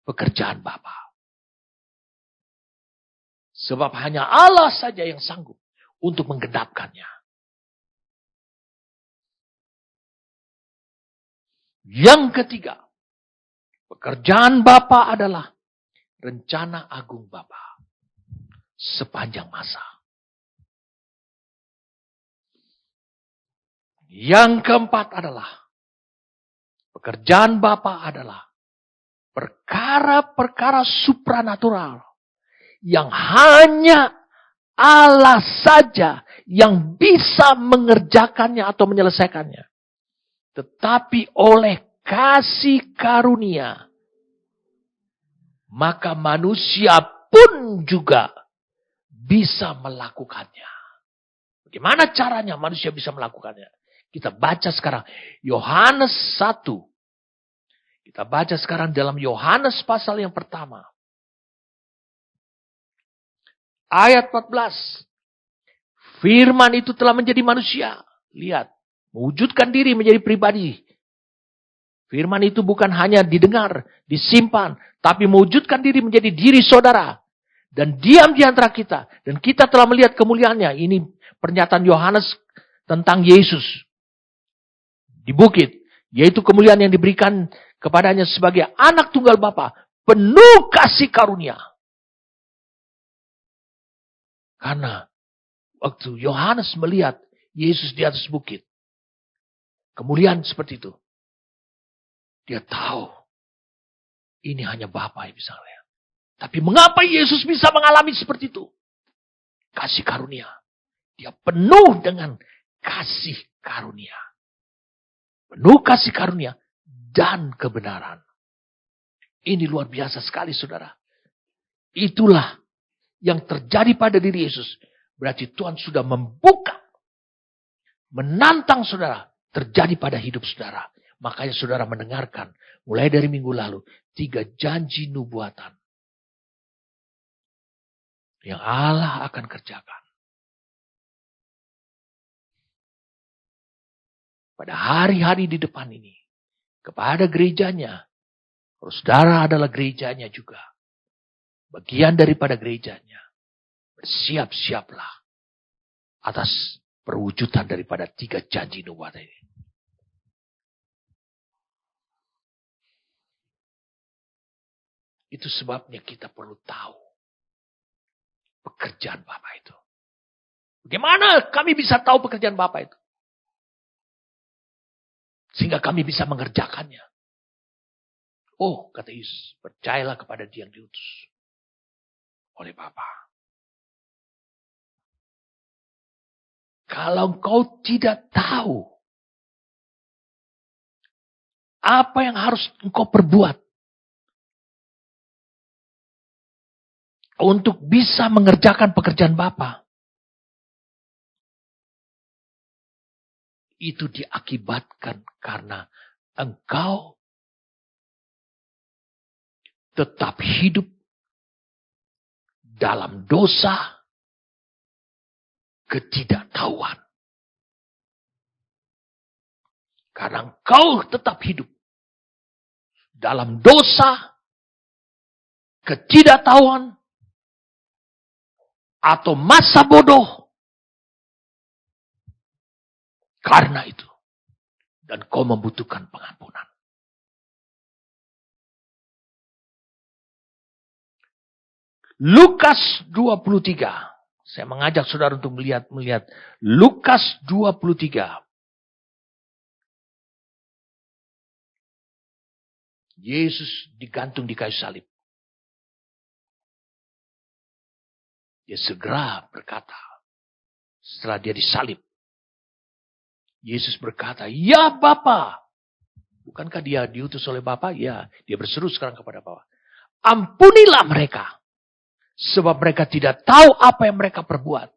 pekerjaan Bapa. Sebab hanya Allah saja yang sanggup untuk menggenapkannya. Yang ketiga, pekerjaan Bapa adalah rencana agung Bapa sepanjang masa. Yang keempat adalah pekerjaan Bapa adalah perkara-perkara supranatural yang hanya Allah saja yang bisa mengerjakannya atau menyelesaikannya. Tetapi oleh kasih karunia, maka manusia pun juga bisa melakukannya. Bagaimana caranya manusia bisa melakukannya? Kita baca sekarang Yohanes 1. Kita baca sekarang dalam Yohanes pasal yang pertama. Ayat 14. Firman itu telah menjadi manusia. Lihat. Mewujudkan diri menjadi pribadi. Firman itu bukan hanya didengar, disimpan. Tapi mewujudkan diri menjadi diri saudara. Dan diam di antara kita. Dan kita telah melihat kemuliaannya. Ini pernyataan Yohanes tentang Yesus. Di bukit. Yaitu kemuliaan yang diberikan kepadanya sebagai anak tunggal Bapa. Penuh kasih karunia. Karena waktu Yohanes melihat Yesus di atas bukit. Kemuliaan seperti itu. Dia tahu. Ini hanya Bapa yang bisa melihat. Tapi mengapa Yesus bisa mengalami seperti itu? Kasih karunia. Dia penuh dengan kasih karunia. Penuh kasih karunia dan kebenaran. Ini luar biasa sekali saudara. Itulah yang terjadi pada diri Yesus. Berarti Tuhan sudah membuka. Menantang saudara. Terjadi pada hidup saudara. Makanya saudara mendengarkan. Mulai dari minggu lalu. 3 janji nubuatan. Yang Allah akan kerjakan. Pada hari-hari di depan ini. Kepada gerejanya. Saudara adalah gerejanya juga. Bagian daripada gerejanya. Bersiap-siaplah. Atas perwujudan daripada 3 janji nubuatan ini. Itu sebabnya kita perlu tahu pekerjaan Bapa itu. Bagaimana kami bisa tahu pekerjaan Bapa itu? Sehingga kami bisa mengerjakannya. Oh, kata Yesus, percayalah kepada dia yang diutus oleh Bapa. Kalau engkau tidak tahu apa yang harus engkau perbuat untuk bisa mengerjakan pekerjaan Bapa, itu diakibatkan karena engkau tetap hidup dalam dosa ketidaktahuan. Karena engkau tetap hidup dalam dosa ketidaktahuan atau masa bodoh. Karena itu. Dan kau membutuhkan pengampunan. Lukas 23. Saya mengajak saudara untuk melihat Lukas 23. Yesus digantung di kayu salib. Dia segera berkata, setelah dia disalib, Yesus berkata, "Ya Bapa." Bukankah dia diutus oleh Bapa? Ya, dia berseru sekarang kepada Bapa. "Ampunilah mereka. Sebab mereka tidak tahu apa yang mereka perbuat."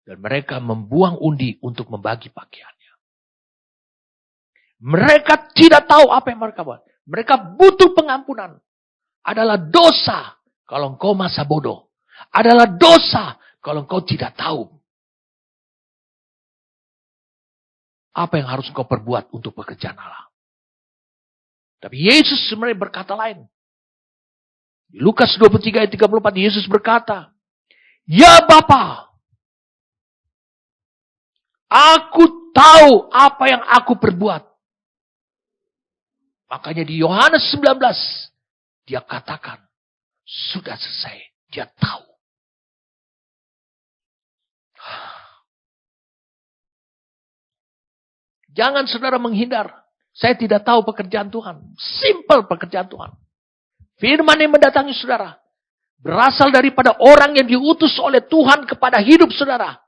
Dan mereka membuang undi untuk membagi pakaiannya. Mereka tidak tahu apa yang mereka buat. Mereka butuh pengampunan. Adalah dosa kalau engkau masa bodoh. Adalah dosa kalau engkau tidak tahu apa yang harus engkau perbuat untuk pekerjaan Allah. Tapi Yesus sebenarnya berkata lain. Di Lukas 23 ayat 34 Yesus berkata, "Ya Bapa, aku tahu apa yang aku perbuat." Makanya di Yohanes 19 dia katakan, sudah selesai. Dia tahu. Jangan saudara menghindar. Saya tidak tahu pekerjaan Tuhan. Simple pekerjaan Tuhan. Firman yang mendatangi saudara berasal daripada orang yang diutus oleh Tuhan kepada hidup saudara.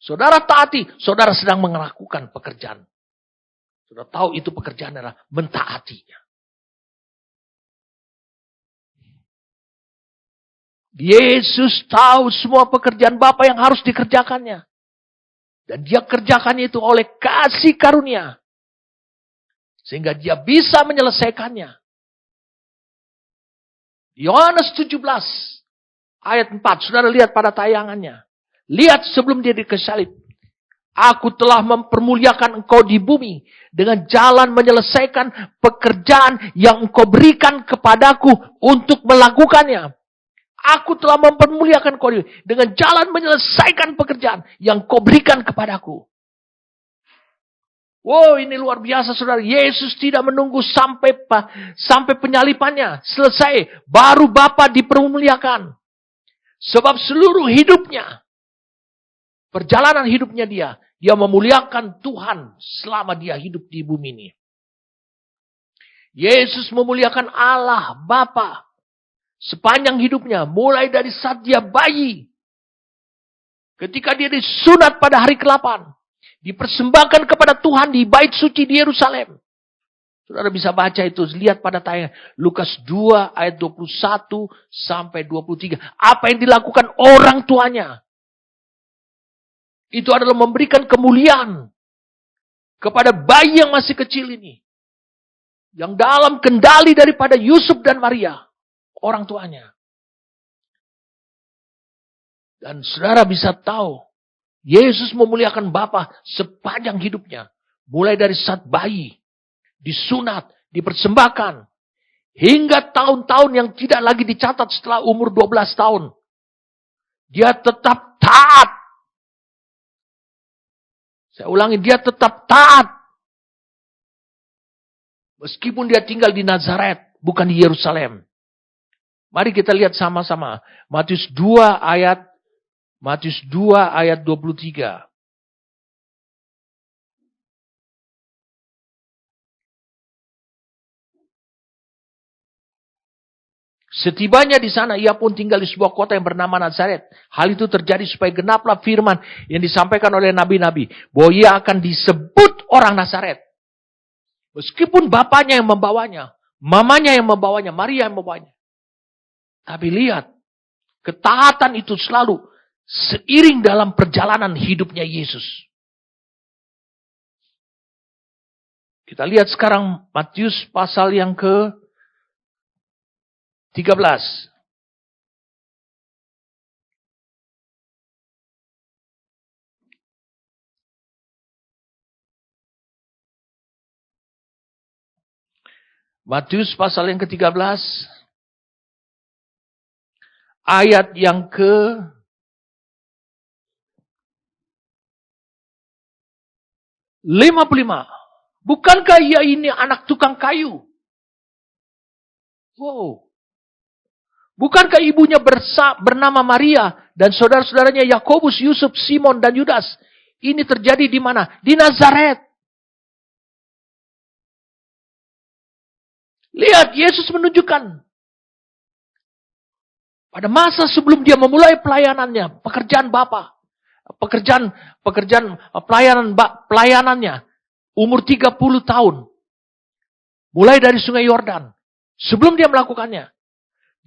Saudara taati, saudara sedang melakukan pekerjaan. Saudara tahu itu pekerjaan adalah mentaatinya. Yesus tahu semua pekerjaan Bapa yang harus dikerjakannya. Dan dia kerjakannya itu oleh kasih karunia. Sehingga dia bisa menyelesaikannya. Yohanes 17 ayat 4. Saudara lihat pada tayangannya. Lihat sebelum dia dikesalib. "Aku telah mempermuliakan engkau di bumi dengan jalan menyelesaikan pekerjaan yang engkau berikan kepadaku untuk melakukannya." Aku telah mempermuliakan kau dengan jalan menyelesaikan pekerjaan yang kau berikan kepadaku. Wow, ini luar biasa saudara. Yesus tidak menunggu sampai penyalipannya selesai. Baru Bapa dipermuliakan. Sebab seluruh hidupnya, perjalanan hidupnya dia memuliakan Tuhan selama dia hidup di bumi ini. Yesus memuliakan Allah, Bapa. Sepanjang hidupnya, mulai dari saat dia bayi. Ketika dia disunat pada hari ke-8. Dipersembahkan kepada Tuhan di bait suci di Yerusalem. Saudara bisa baca itu, lihat pada tayangan. Lukas 2 ayat 21 sampai 23. Apa yang dilakukan orang tuanya. Itu adalah memberikan kemuliaan kepada bayi yang masih kecil ini. Yang dalam kendali daripada Yusuf dan Maria. Orang tuanya. Dan saudara bisa tahu, Yesus memuliakan Bapa sepanjang hidupnya. Mulai dari saat bayi, disunat, dipersembahkan. Hingga tahun-tahun yang tidak lagi dicatat setelah umur 12 tahun. Dia tetap taat. Saya ulangi, dia tetap taat. Meskipun dia tinggal di Nazaret, bukan di Yerusalem. Mari kita lihat sama-sama. Matius 2 ayat 23. Setibanya di sana, ia pun tinggal di sebuah kota yang bernama Nazaret. Hal itu terjadi supaya genaplah firman yang disampaikan oleh nabi-nabi, bahwa ia akan disebut orang Nazaret. Meskipun bapaknya yang membawanya, mamanya yang membawanya, Maria yang membawanya. Tapi lihat, ketaatan itu selalu seiring dalam perjalanan hidupnya Yesus. Kita lihat sekarang Matius pasal yang ke-13. Matius pasal yang ke-13. Ayat yang ke-55. Bukankah ia ini anak tukang kayu? Wow. Bukankah ibunya bernama Maria dan saudara-saudaranya Yakobus, Yusuf, Simon, dan Yudas? Ini terjadi di mana? Di Nazaret. Lihat, Yesus menunjukkan pada masa sebelum dia memulai pelayanannya, pekerjaan Bapa, pelayanannya, umur 30 tahun, mulai dari Sungai Yordan. Sebelum dia melakukannya,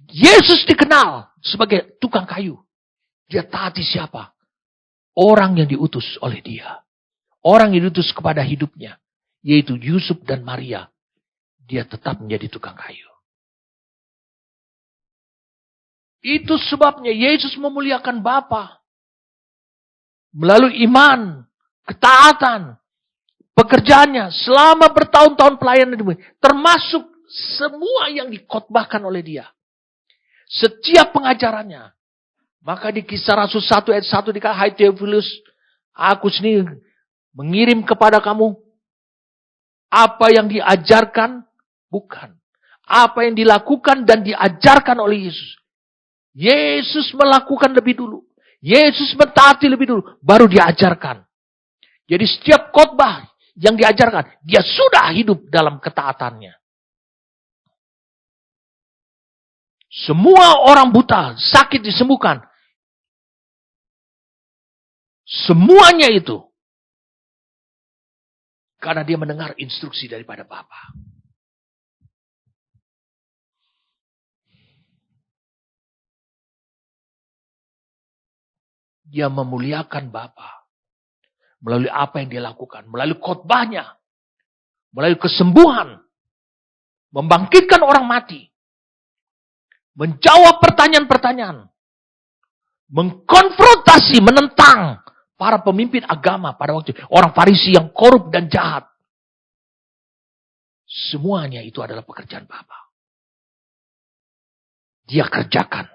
Yesus dikenal sebagai tukang kayu. Dia taati siapa? Orang yang diutus oleh dia. Orang yang diutus kepada hidupnya, yaitu Yusuf dan Maria. Dia tetap menjadi tukang kayu. Itu sebabnya Yesus memuliakan Bapa melalui iman, ketaatan, pekerjaannya selama bertahun-tahun pelayanan ini, termasuk semua yang dikhotbahkan oleh dia. Setiap pengajarannya. Maka di Kisah Rasul 1 ayat 1 dikatakan, "Hai Theophilus, aku sendiri mengirim kepada kamu apa yang diajarkan, bukan. Apa yang dilakukan dan diajarkan oleh Yesus." Yesus melakukan lebih dulu. Yesus mentaati lebih dulu. Baru diajarkan. Jadi setiap khotbah yang diajarkan, dia sudah hidup dalam ketaatannya. Semua orang buta, sakit disembuhkan. Semuanya itu. Karena dia mendengar instruksi daripada Bapa. Dia memuliakan Bapa melalui apa yang dia lakukan, melalui khotbahnya, melalui kesembuhan, membangkitkan orang mati, menjawab pertanyaan-pertanyaan, mengkonfrontasi, menentang para pemimpin agama pada waktu itu, orang Farisi yang korup dan jahat. Semuanya itu adalah pekerjaan Bapa. Dia kerjakan.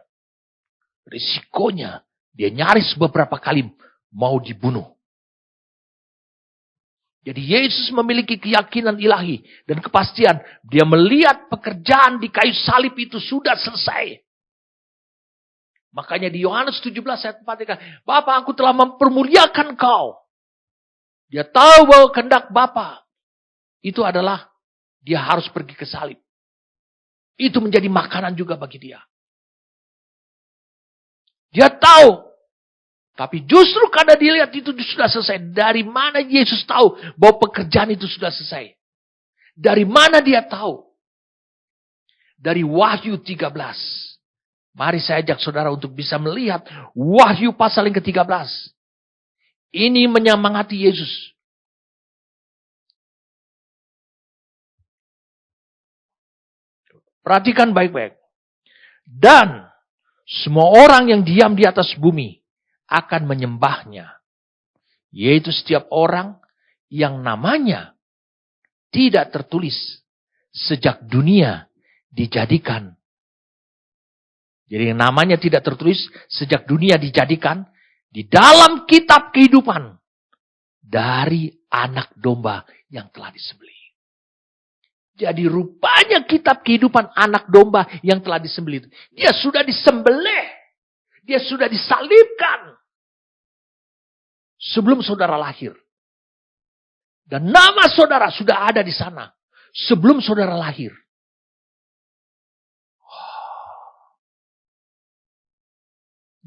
Risikonya dia nyaris beberapa kali mau dibunuh. Jadi Yesus memiliki keyakinan ilahi dan kepastian. Dia melihat pekerjaan di kayu salib itu sudah selesai. Makanya di Yohanes 17 ayat 4 dikatakan, "Bapa, aku telah mempermuliakan kau." Dia tahu bahwa kehendak Bapa itu adalah dia harus pergi ke salib. Itu menjadi makanan juga bagi dia. Dia tahu. Tapi justru karena dilihat itu sudah selesai. Dari mana Yesus tahu bahwa pekerjaan itu sudah selesai? Dari mana dia tahu? Dari Wahyu 13. Mari saya ajak saudara untuk bisa melihat Wahyu pasal yang ke-13. Ini menyemangati Yesus. Perhatikan baik-baik. Dan semua orang yang diam di atas bumi akan menyembahnya. Yaitu setiap orang yang namanya tidak tertulis sejak dunia dijadikan. Jadi yang namanya tidak tertulis sejak dunia dijadikan di dalam kitab kehidupan dari anak domba yang telah disembelih. Jadi rupanya kitab kehidupan anak domba yang telah disembelih itu, dia sudah disembelih. Dia sudah disalibkan. Sebelum saudara lahir. Dan nama saudara sudah ada di sana. Sebelum saudara lahir.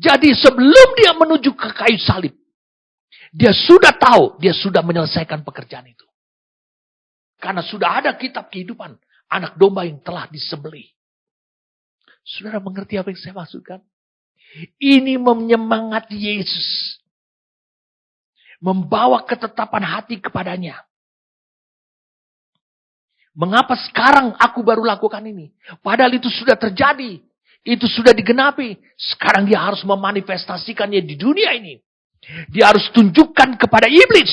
Jadi sebelum dia menuju ke kayu salib, dia sudah tahu, dia sudah menyelesaikan pekerjaan itu. Karena sudah ada kitab kehidupan anak domba yang telah disembelih. Saudara mengerti apa yang saya maksudkan? Ini menyemangati Yesus. Membawa ketetapan hati kepadanya. Mengapa sekarang aku baru lakukan ini? Padahal itu sudah terjadi. Itu sudah digenapi. Sekarang dia harus memanifestasikannya di dunia ini. Dia harus tunjukkan kepada iblis.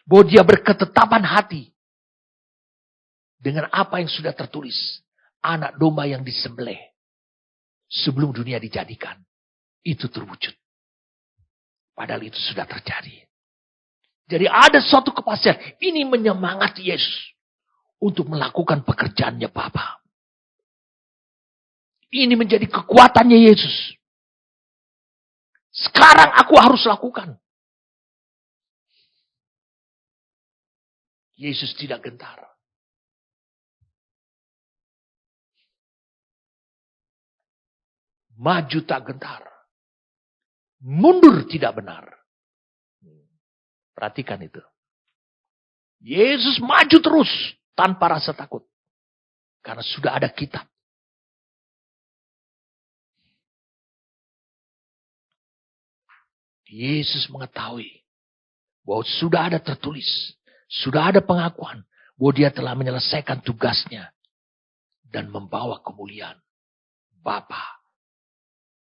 Bahwa dia berketetapan hati. Dengan apa yang sudah tertulis. Anak domba yang disembelih. Sebelum dunia dijadikan. Itu terwujud. Padahal itu sudah terjadi. Jadi ada suatu kepastian. Ini menyemangati Yesus. Untuk melakukan pekerjaannya Bapa. Ini menjadi kekuatannya Yesus. Sekarang aku harus lakukan. Yesus tidak gentar. Maju tak gentar. Mundur tidak benar. Perhatikan itu. Yesus maju terus tanpa rasa takut. Karena sudah ada kitab. Yesus mengetahui bahwa sudah ada tertulis. Sudah ada pengakuan bahwa dia telah menyelesaikan tugasnya. Dan membawa kemuliaan Bapa.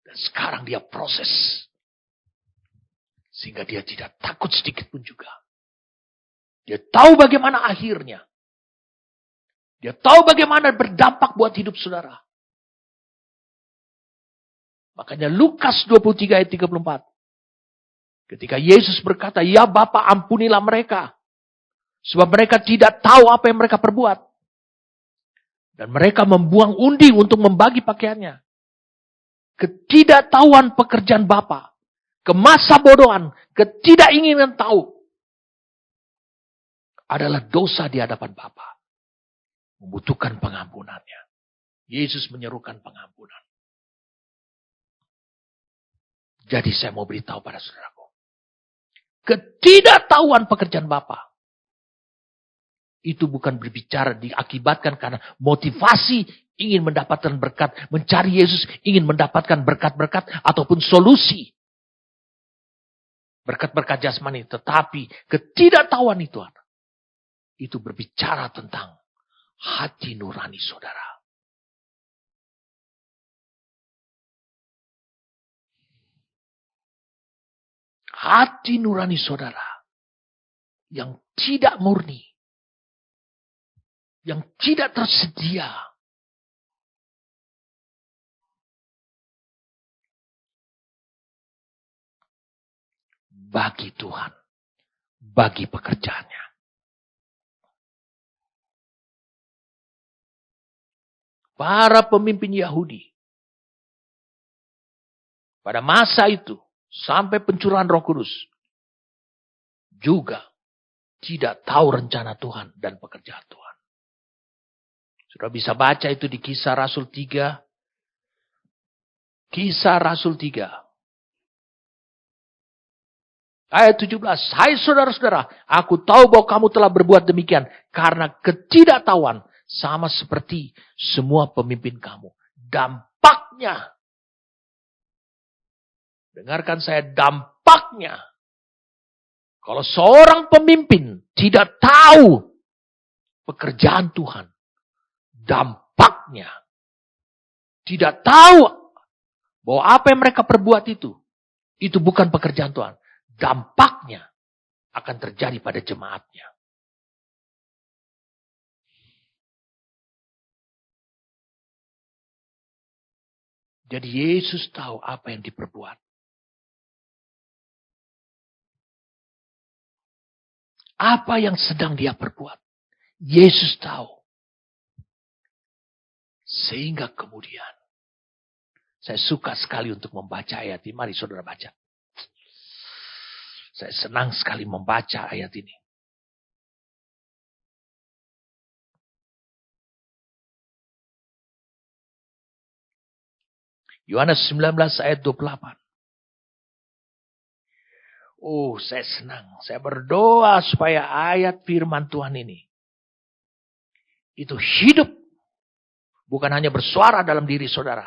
Dan sekarang dia proses. Sehingga dia tidak takut sedikit pun juga. Dia tahu bagaimana akhirnya. Dia tahu bagaimana berdampak buat hidup saudara. Makanya Lukas 23 ayat 34. Ketika Yesus berkata, ya Bapa ampunilah mereka. Sebab mereka tidak tahu apa yang mereka perbuat. Dan mereka membuang undi untuk membagi pakaiannya. Ketidaktahuan pekerjaan Bapa. Kemasabodohan. Ketidakinginan tahu. Adalah dosa di hadapan Bapa. Membutuhkan pengampunannya. Yesus menyerukan pengampunan. Jadi saya mau beritahu pada saudaraku. Ketidaktahuan pekerjaan Bapa. Itu bukan berbicara diakibatkan karena motivasi ingin mendapatkan berkat. Mencari Yesus ingin mendapatkan berkat-berkat ataupun solusi. Berkat-berkat jasmani. Tetapi ketidaktahuan itu berbicara tentang hati nurani saudara. Hati nurani saudara. Yang tidak murni. Yang tidak tersedia. Bagi Tuhan. Bagi pekerjaannya. Para pemimpin Yahudi. Pada masa itu. Sampai pencurahan Roh Kudus. Juga. Tidak tahu rencana Tuhan dan pekerjaan Tuhan. Sudah bisa baca itu di Kisah Rasul 3. Kisah Rasul 3. Ayat 17. Hai saudara-saudara, aku tahu bahwa kamu telah berbuat demikian. Karena ketidaktahuan sama seperti semua pemimpin kamu. Dampaknya. Dengarkan saya, dampaknya. Kalau seorang pemimpin tidak tahu pekerjaan Tuhan. Dampaknya. Tidak tahu bahwa apa yang mereka perbuat itu bukan pekerjaan Tuhan. Dampaknya akan terjadi pada jemaatnya. Jadi Yesus tahu apa yang diperbuat. Apa yang sedang dia perbuat. Yesus tahu. Sehingga kemudian. Saya suka sekali untuk membaca ayat ini. Mari saudara baca. Saya senang sekali membaca ayat ini. Yohanes 19 ayat 28. Oh, saya senang. Saya berdoa supaya ayat firman Tuhan ini itu hidup. Bukan hanya bersuara dalam diri saudara,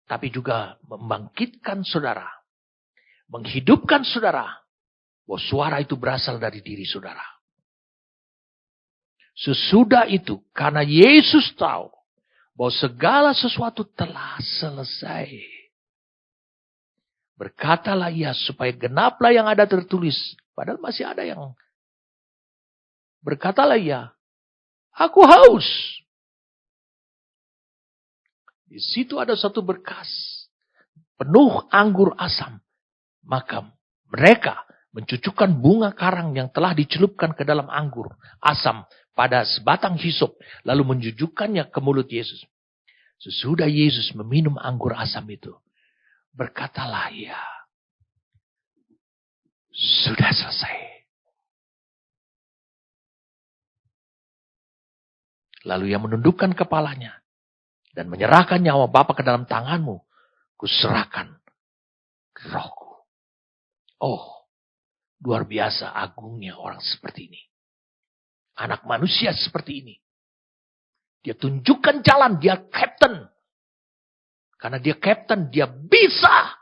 tapi juga membangkitkan saudara. Menghidupkan saudara. Bahwa suara itu berasal dari diri saudara. Sesudah itu, karena Yesus tahu bahwa segala sesuatu telah selesai. Berkatalah ia supaya genaplah yang ada tertulis. Padahal masih ada yang. Berkatalah ia, aku haus. Di situ ada satu berkas. Penuh anggur asam. Maka mereka mencucukkan bunga karang yang telah dicelupkan ke dalam anggur asam pada sebatang hisop. Lalu menjujukkannya ke mulut Yesus. Sesudah Yesus meminum anggur asam itu. Berkatalah ia, sudah selesai. Lalu ia menundukkan kepalanya dan menyerahkan nyawa Bapa ke dalam tanganmu. Kuserahkan rohku. Oh, luar biasa agungnya orang seperti ini. Anak manusia seperti ini. Dia tunjukkan jalan, dia kapten. Karena dia kapten, dia bisa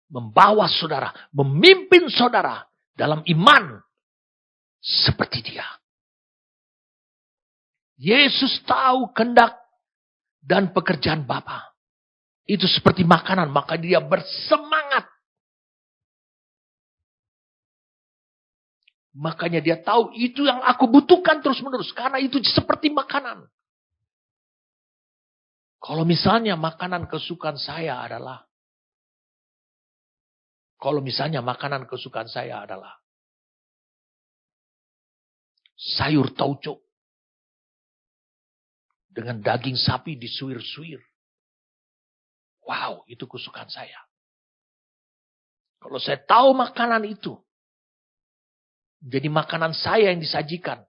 membawa saudara, memimpin saudara dalam iman seperti dia. Yesus tahu kehendak dan pekerjaan Bapa. Itu seperti makanan, maka dia bersemangat. Makanya dia tahu itu yang aku butuhkan terus-menerus. Karena itu seperti makanan. Kalau misalnya makanan kesukaan saya adalah sayur tauco dengan daging sapi disuir-suir. Wow, itu kesukaan saya. Kalau saya tahu makanan itu jadi makanan saya yang disajikan,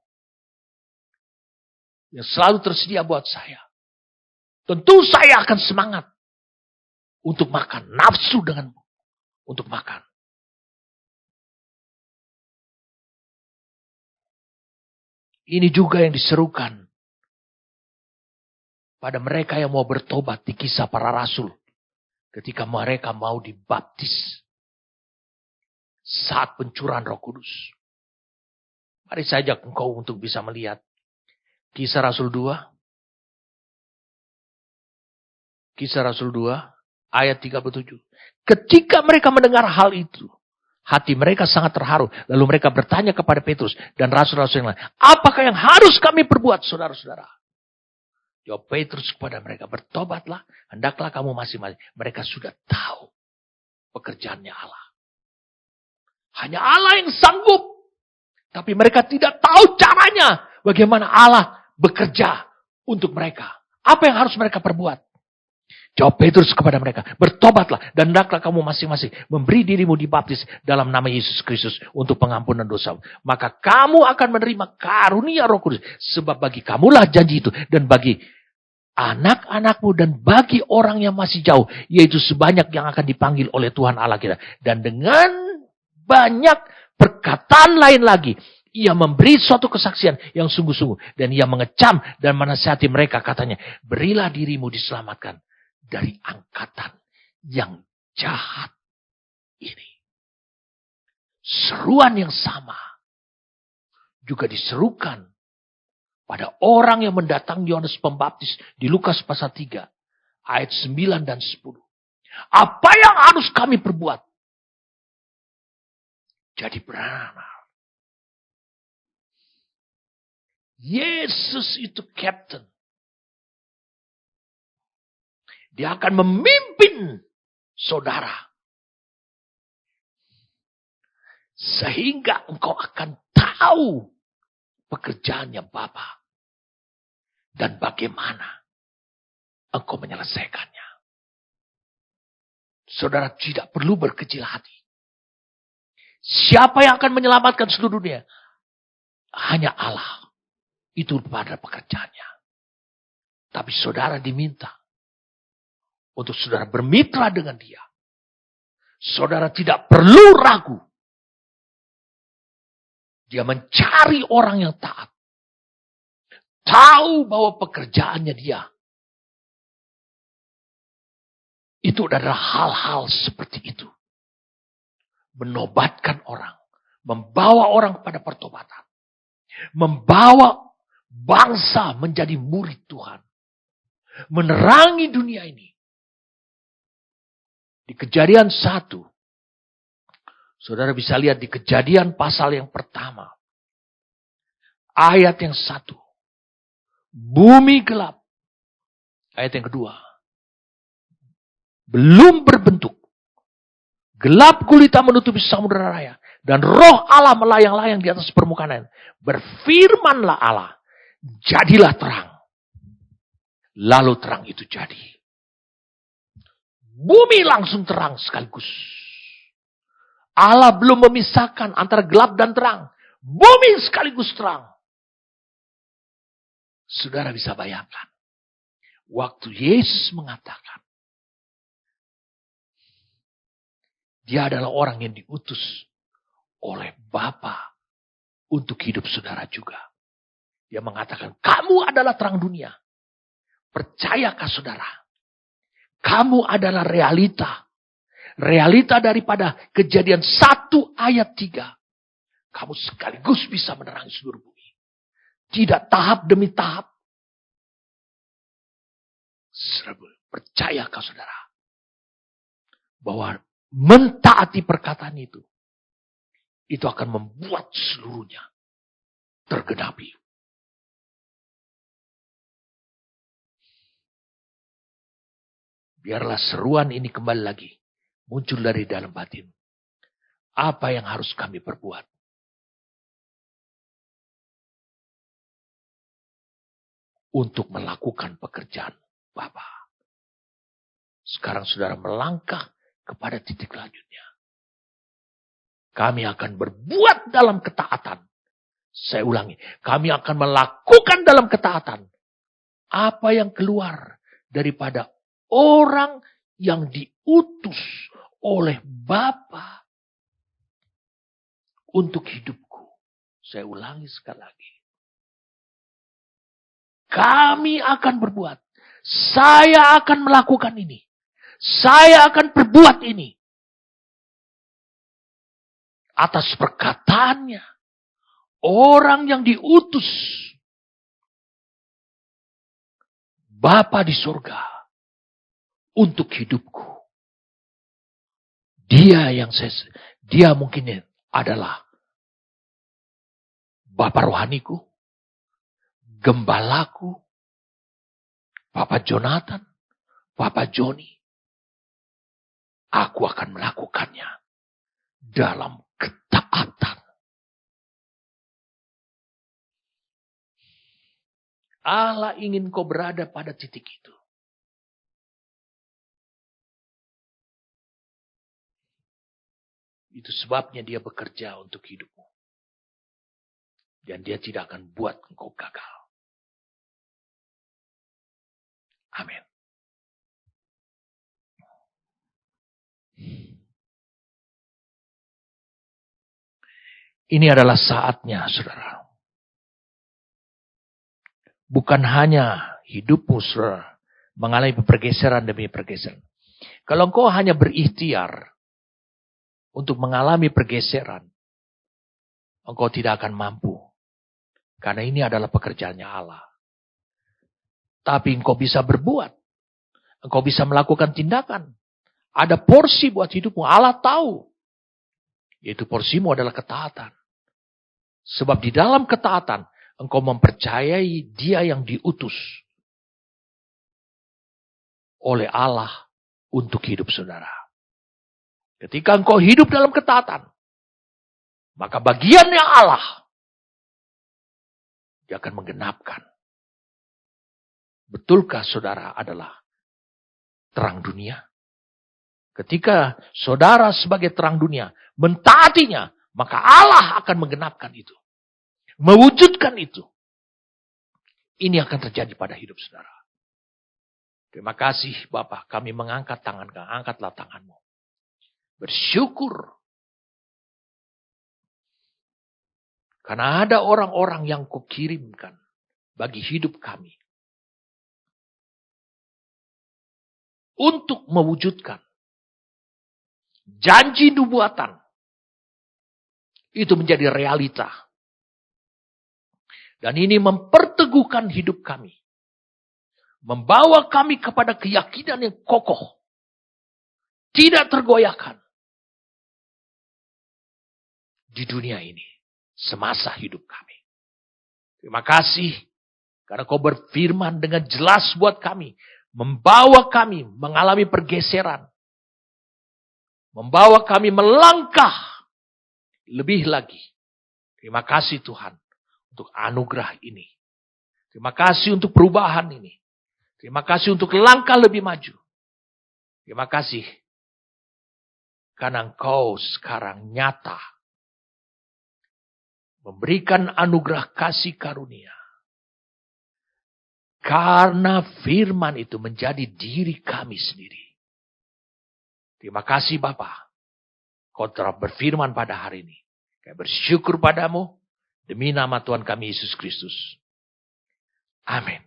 yang selalu tersedia buat saya, tentu saya akan semangat untuk makan, nafsu untuk makan. Ini juga yang diserukan pada mereka yang mau bertobat di Kisah Para Rasul. Ketika mereka mau dibaptis saat pencurahan Roh Kudus. Mari saya ajak engkau untuk bisa melihat Kisah Rasul 2. Kisah Rasul 2 ayat 37. Ketika mereka mendengar hal itu, hati mereka sangat terharu. Lalu mereka bertanya kepada Petrus dan rasul-rasul yang lain, apakah yang harus kami perbuat, saudara-saudara? Jawab Petrus kepada mereka, bertobatlah, hendaklah kamu masing-masing. Mereka sudah tahu pekerjaannya Allah. Hanya Allah yang sanggup. Tapi mereka tidak tahu caranya. Bagaimana Allah bekerja untuk mereka. Apa yang harus mereka perbuat? Jawab Petrus kepada mereka, bertobatlah dan hendaklah kamu masing-masing memberi dirimu dibaptis dalam nama Yesus Kristus untuk pengampunan dosa. Maka kamu akan menerima karunia Roh Kudus. Sebab bagi kamulah janji itu dan bagi anak-anakmu dan bagi orang yang masih jauh, yaitu sebanyak yang akan dipanggil oleh Tuhan Allah kita. Dan dengan banyak perkataan lain lagi, ia memberi suatu kesaksian yang sungguh-sungguh. Dan ia mengecam dan menasihati mereka, katanya, berilah dirimu diselamatkan dari angkatan yang jahat ini. Seruan yang sama juga diserukan pada orang yang mendatangi Yohanes Pembaptis di Lukas pasal 3 ayat 9 dan 10. Apa yang harus kami perbuat? Jadi beramal. Yesus itu kapten. Dia akan memimpin saudara. Sehingga engkau akan tahu pekerjaannya Bapa. Dan bagaimana engkau menyelesaikannya. Saudara tidak perlu berkecil hati. Siapa yang akan menyelamatkan seluruh dunia? Hanya Allah. Itu pada pekerjaannya. Tapi saudara diminta untuk saudara bermitra dengan dia. Saudara tidak perlu ragu. Dia mencari orang yang taat. Tahu bahwa pekerjaannya dia. Itu adalah hal-hal seperti itu. Menobatkan orang. Membawa orang kepada pertobatan. Membawa bangsa menjadi murid Tuhan. Menerangi dunia ini. Di Kejadian 1. Saudara bisa lihat di Kejadian pasal yang pertama. Ayat yang 1. Bumi gelap. Ayat yang kedua. Belum berbentuk. Gelap gulita menutupi samudera raya. Dan roh Allah melayang-layang di atas permukaan air. Berfirmanlah Allah. Jadilah terang. Lalu terang itu jadi. Bumi langsung terang sekaligus. Allah belum memisahkan antara gelap dan terang. Bumi sekaligus terang. Saudara bisa bayangkan. Waktu Yesus mengatakan. Dia adalah orang yang diutus oleh Bapa untuk hidup saudara juga. Dia mengatakan, kamu adalah terang dunia. Percayakah saudara? Kamu adalah realita. Realita daripada Kejadian 1 ayat 3. Kamu sekaligus bisa menerangi seluruh bumi. Tidak tahap demi tahap. Percayakah saudara? Bahwa mentaati perkataan itu akan membuat seluruhnya tergenapi. Biarlah seruan ini kembali lagi muncul dari dalam batin. Apa yang harus kami perbuat? Untuk melakukan pekerjaan Bapa. Sekarang saudara melangkah kepada titik lanjutnya. Kami akan berbuat dalam ketaatan. Saya ulangi. Kami akan melakukan dalam ketaatan. Apa yang keluar daripada orang yang diutus oleh Bapa untuk hidupku. Saya ulangi sekali lagi. Kami akan berbuat. Saya akan melakukan ini. Saya akan berbuat ini. Atas perkataannya. Orang yang diutus. Bapa di surga. Untuk hidupku. Dia mungkin adalah Bapa rohaniku. Gembalaku. Papa Jonathan. Papa Joni. Aku akan melakukannya. Dalam ketaatan. Allah ingin kau berada pada titik itu. Itu sebabnya dia bekerja untuk hidupmu. Dan dia tidak akan buat engkau gagal. Amin. Ini adalah saatnya, saudara. Bukan hanya hidupmu, saudara, mengalami pergeseran demi pergeseran. Kalau engkau hanya berikhtiar untuk mengalami pergeseran, engkau tidak akan mampu. Karena ini adalah pekerjaannya Allah. Tapi engkau bisa berbuat. Engkau bisa melakukan tindakan. Ada porsi buat hidupmu. Allah tahu. Yaitu porsimu adalah ketaatan. Sebab di dalam ketaatan, engkau mempercayai dia yang diutus oleh Allah untuk hidup saudara. Ketika engkau hidup dalam ketaatan, maka bagiannya Allah, dia akan menggenapkan. Betulkah saudara adalah terang dunia? Ketika saudara sebagai terang dunia mentaatinya, maka Allah akan menggenapkan itu. Mewujudkan itu. Ini akan terjadi pada hidup saudara. Terima kasih Bapa, kami mengangkat tangan, angkatlah tanganmu. Bersyukur. Karena ada orang-orang yang kau kirimkan bagi hidup kami. Untuk mewujudkan janji nubuatan. Itu menjadi realita. Dan ini memperteguhkan hidup kami. Membawa kami kepada keyakinan yang kokoh. Tidak tergoyahkan. Di dunia ini. Semasa hidup kami. Terima kasih. Karena kau berfirman dengan jelas buat kami. Membawa kami mengalami pergeseran. Membawa kami melangkah. Lebih lagi. Terima kasih Tuhan. Untuk anugerah ini. Terima kasih untuk perubahan ini. Terima kasih untuk langkah lebih maju. Terima kasih. Karena Engkau sekarang nyata. Memberikan anugerah kasih karunia. Karena firman itu menjadi diri kami sendiri. Terima kasih Bapa. Kau telah berfirman pada hari ini. Kami bersyukur padamu. Demi nama Tuhan kami Yesus Kristus. Amin.